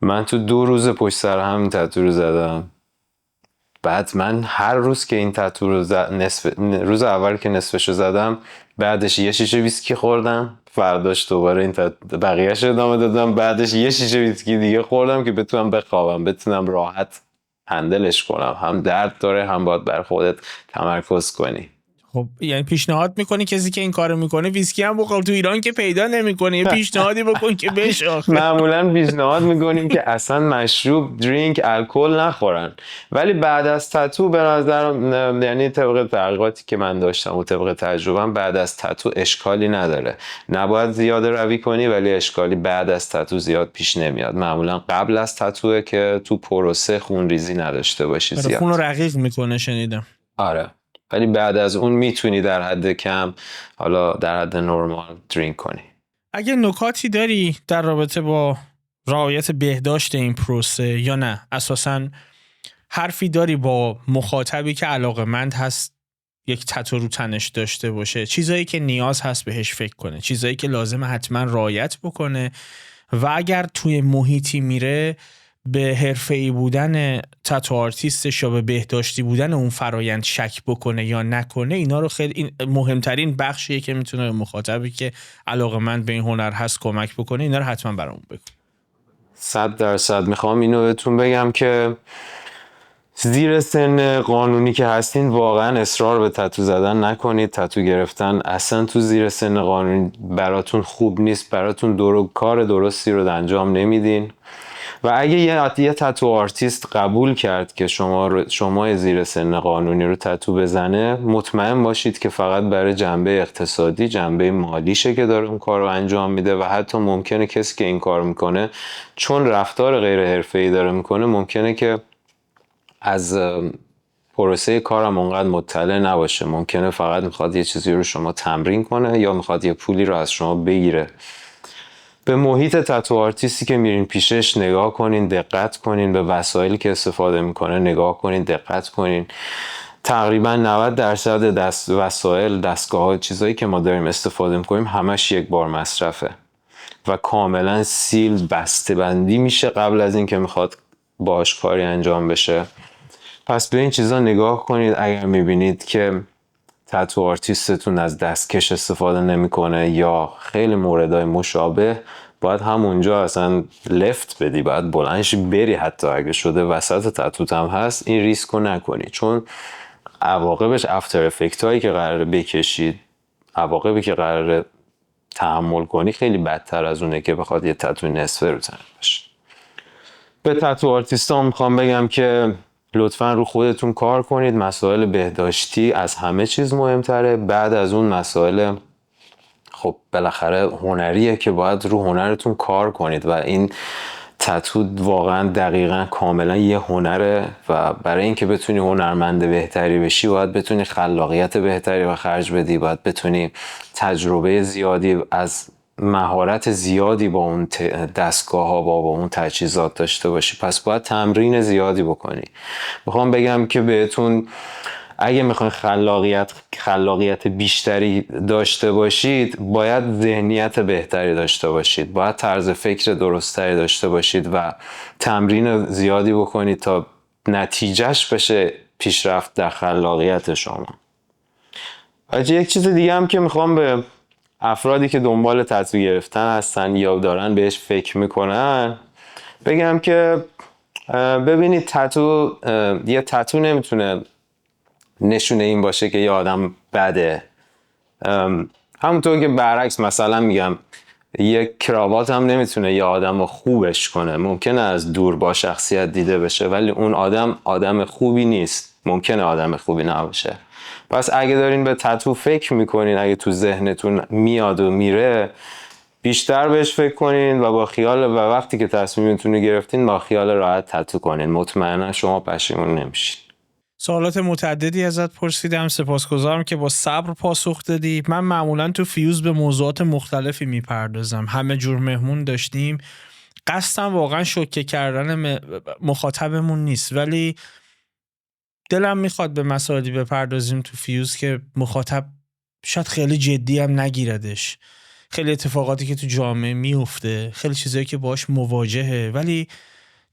من تو 2 روز پشت سر هم تتو رو زدم. بعد من هر روز که این تتو رو روز اول که نصفشو زدم، بعدش یه شیشه ویسکی خوردم، فرداش دوباره این بقیه‌اش ادامه دادم، بعدش یه شیشه ویسکی دیگه خوردم که بتونم بخوابم، بتونم راحت هندلش کنم. هم درد داره، هم باید بر خودت تمرکز کنی. خب یعنی پیشنهاد میکنی کسی که این کارو میکنه ویسکی هم بخور؟ تو ایران که پیدا نمیکنه، یه پیشنهادی بکن که بشه. معمولا پیشنهاد میکنیم که اصلا مشروب، درینک، الکل نخورن. ولی بعد از تتو به نظرم، یعنی طبق تحقیقاتی که من داشتم و طبق تجربه‌ام، بعد از تتو اشکالی نداره. نباید زیاده روی کنی، ولی اشکالی بعد از تتو زیاد پیش نمیاد. معمولا قبل از تتوه که تو پروسه خونریزی نداشته باشی زیاد. خون رو رقیق میکنه شنیدم. آره، ولی بعد از اون میتونی در حد کم، حالا در حد نرمال درینک کنی. اگه نکاتی داری در رابطه با رعایت بهداشت این پروسه یا نه اساساً حرفی داری با مخاطبی که علاقه‌مند هست یک تتو رو تنش داشته باشه، چیزایی که نیاز هست بهش فکر کنه، چیزایی که لازم حتما رعایت بکنه و اگر توی محیطی میره به حرفه‌ای بودن تتو آرتیستش یا به بهداشتی بودن اون فرایند شک بکنه یا نکنه، اینا رو خیلی این مهمترین بخشیه که میتونه به مخاطبی که علاقه‌مند به این هنر هست کمک بکنه. اینا رو حتما برامون بگو. 100% میخوام اینو بهتون بگم که زیر سن قانونی که هستین واقعا اصرار به تتو زدن نکنید. تتو گرفتن اصلا تو زیر سن قانونی براتون خوب نیست، براتون کار درستی رو انجام نمیدین. و اگه یه تتو آرتیست قبول کرد که شما زیر سن قانونی رو تتو بزنه، مطمئن باشید که فقط برای جنبه اقتصادی، جنبه مالیشه که داره اون کار رو انجام میده و حتی ممکنه کسی که این کار میکنه چون رفتار غیر حرفه‌ای داره میکنه، ممکنه که از پروسه کارم اونقدر مطلع نباشه. ممکنه فقط میخواد یه چیزی رو شما تمرین کنه یا میخواد یه پولی رو از شما بگیره. به محیط تتو آرتیستی که میرین پیشش نگاه کنین، دقت کنین، به وسایلی که استفاده میکنه نگاه کنین، دقت کنین. تقریبا 90% وسایل، دستگاه‌ها، چیزایی که ما داریم استفاده میکنیم همش یک بار مصرفه و کاملا سیل بسته بندی میشه قبل از این که میخواد باهاش کاری انجام بشه. پس به این چیزا نگاه کنید. اگر میبینید که تتو آرتیستتون از دستکش استفاده نمیکنه یا خیلی موردهای مشابه، باید همونجا اصلا لفت بدی، باید بلندشی بری، حتی اگه شده وسط تتوت هم هست، این ریسک رو نکنی، چون عواقبش افتر افکت هایی که قراره بکشید عواقبی که قراره تحمل کنی خیلی بدتر از اونه که بخواد یه تتو نصفه رو تنت باشه. به تتو آرتیستا میخوام بگم که لطفاً رو خودتون کار کنید. مسائل بهداشتی از همه چیز مهمتره. بعد از اون مسائل خب بالاخره هنریه که باید رو هنرتون کار کنید و این تتو واقعا دقیقا کاملا یه هنره و برای اینکه بتونی هنرمند بهتری بشی باید بتونی خلاقیت بهتری به خرج بدی، باید بتونی تجربه زیادی از مهارت زیادی با اون دستگاه ها با اون تجهیزات داشته باشی. پس باید تمرین زیادی بکنی. میخوام بگم که بهتون اگه میخواین خلاقیت بیشتری داشته باشید باید ذهنیت بهتری داشته باشید، باید طرز فکر درستری داشته باشید و تمرین زیادی بکنید تا نتیجهش بشه پیشرفت در خلاقیت شما. یک چیز دیگه هم که میخوام به افرادی که دنبال تتو گرفتن هستن یا دارن بهش فکر میکنن بگم که ببینید یه تتو نمیتونه نشونه این باشه که یه آدم بده. همونطور که برعکس مثلا میگم یه کراوات هم نمیتونه یه آدم رو خوبش کنه. ممکنه از دور با شخصیت دیده بشه ولی اون آدم خوبی نیست، ممکنه آدم خوبی نباشه. پس اگه دارین به تتو فکر میکنین، اگه تو ذهنتون میاد و میره بیشتر بهش فکر کنین و با خیال و وقتی که تصمیمتون رو گرفتین با خیال راحت تتو کنین. مطمئنا شما پشیمون نمیشین. سوالات متعددی ازت پرسیدم، سپاسگزارم که با صبر پاسخ دادی. من معمولا تو فیوز به موضوعات مختلفی میپردازم، همه جور مهمون داشتیم. قصدم واقعا شوکه کردن مخاطبمون نیست ولی دلم میخواد به مسائلی بپردازیم تو فیوز که مخاطب شاید خیلی جدی هم نگیردش. خیلی اتفاقاتی که تو جامعه میفته، خیلی چیزایی که باش مواجهه ولی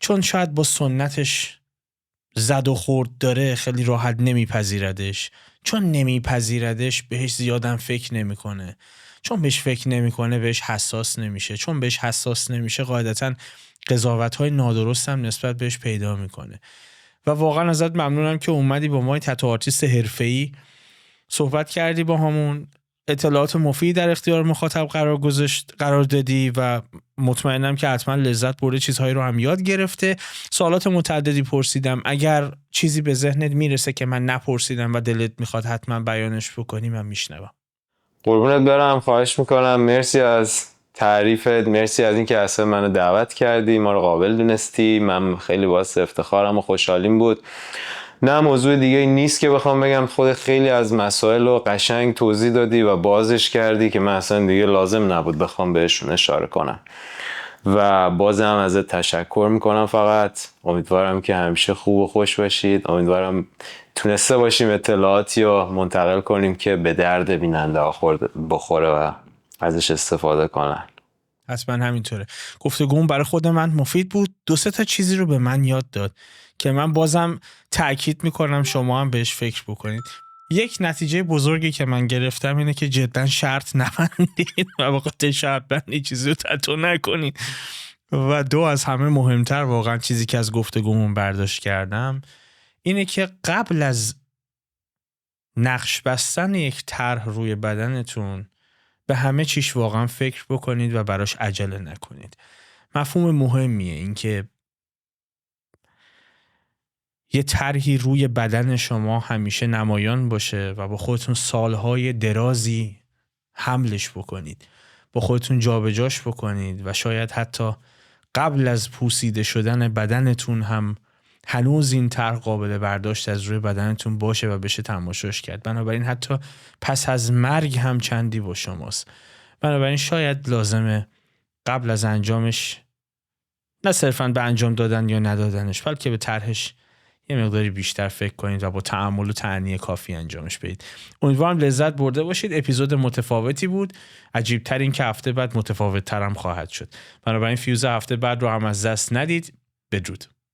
چون شاید با سنتش زد و خورد داره خیلی راحت نمیپذیردش. چون نمیپذیردش بهش زیادم فکر نمیکنه. چون بهش فکر نمیکنه بهش حساس نمیشه. چون بهش حساس نمیشه قاعدتاً قضاوت‌های نادرست هم نسبت بهش پیدا میکنه. و واقعا ازت ممنونم که اومدی با ما تتو آرتیست حرفه‌ای صحبت کردی، با همون اطلاعات مفید در اختیار مخاطب قرار دادی و مطمئنم که حتما لذت برده، چیزهایی رو هم یاد گرفته. سوالات متعددی پرسیدم، اگر چیزی به ذهنت میرسه که من نپرسیدم و دلت میخواد حتما بیانش بکنی من میشنوم. قربونت برم، خواهش میکنم. مرسی از تعریفت، مرسی از اینکه اصلا منو دعوت کردی، ما رو قابل دونستی. من خیلی باعث افتخارم و خوشحالیم بود. نه موضوع دیگه نیست که بخوام بگم. خود خیلی از مسائل رو قشنگ توضیح دادی و بازش کردی که من اصلا دیگه لازم نبود بخوام بهشون اشاره کنم و بازم ازت تشکر میکنم. فقط امیدوارم که همیشه خوب و خوش باشید. امیدوارم تونسته باشیم اطلاعاتی رو منتقل کنیم که به درد بیننده بخوره و ازش استفاده کنن. حتما همینطوره. گفتگوم برای خود من مفید بود. 2-3 تا چیزی رو به من یاد داد که من بازم تأکید میکنم شما هم بهش فکر بکنید. یک نتیجه بزرگی که من گرفتم اینه که جدا شرط نبندید و وقتی شرط بندی چیزی رو تتو نکنید. و 2 از همه مهمتر واقعا چیزی که از گفتگومون برداشت کردم اینه که قبل از نقش بستن یک طرح روی بدنتون به همه چیش واقعا فکر بکنید و براش عجله نکنید. مفهوم مهمیه این که یه طرحی روی بدن شما همیشه نمایان باشه و با خودتون سالهای درازی حملش بکنید، با خودتون جابجاش بکنید و شاید حتی قبل از پوسیده شدن بدنتون هم هنوز این طرح قابل برداشت از روی بدنتون باشه و بشه تماشاش کرد. بنابراین حتی پس از مرگ هم چندی با شماست. بنابراین شاید لازمه قبل از انجامش نه صرفاً به انجام دادن یا ندادنش بلکه به طرحش یه مقداری بیشتر فکر کنید و با تأمل و تأنی کافی انجامش بدید. امیدوارم لذت برده باشید. اپیزود متفاوتی بود. عجیب تر این که هفته بعد متفاوت تر هم خواهد شد. بنابراین فیوز هفته بعد رو هم از دست ندید. بدرود.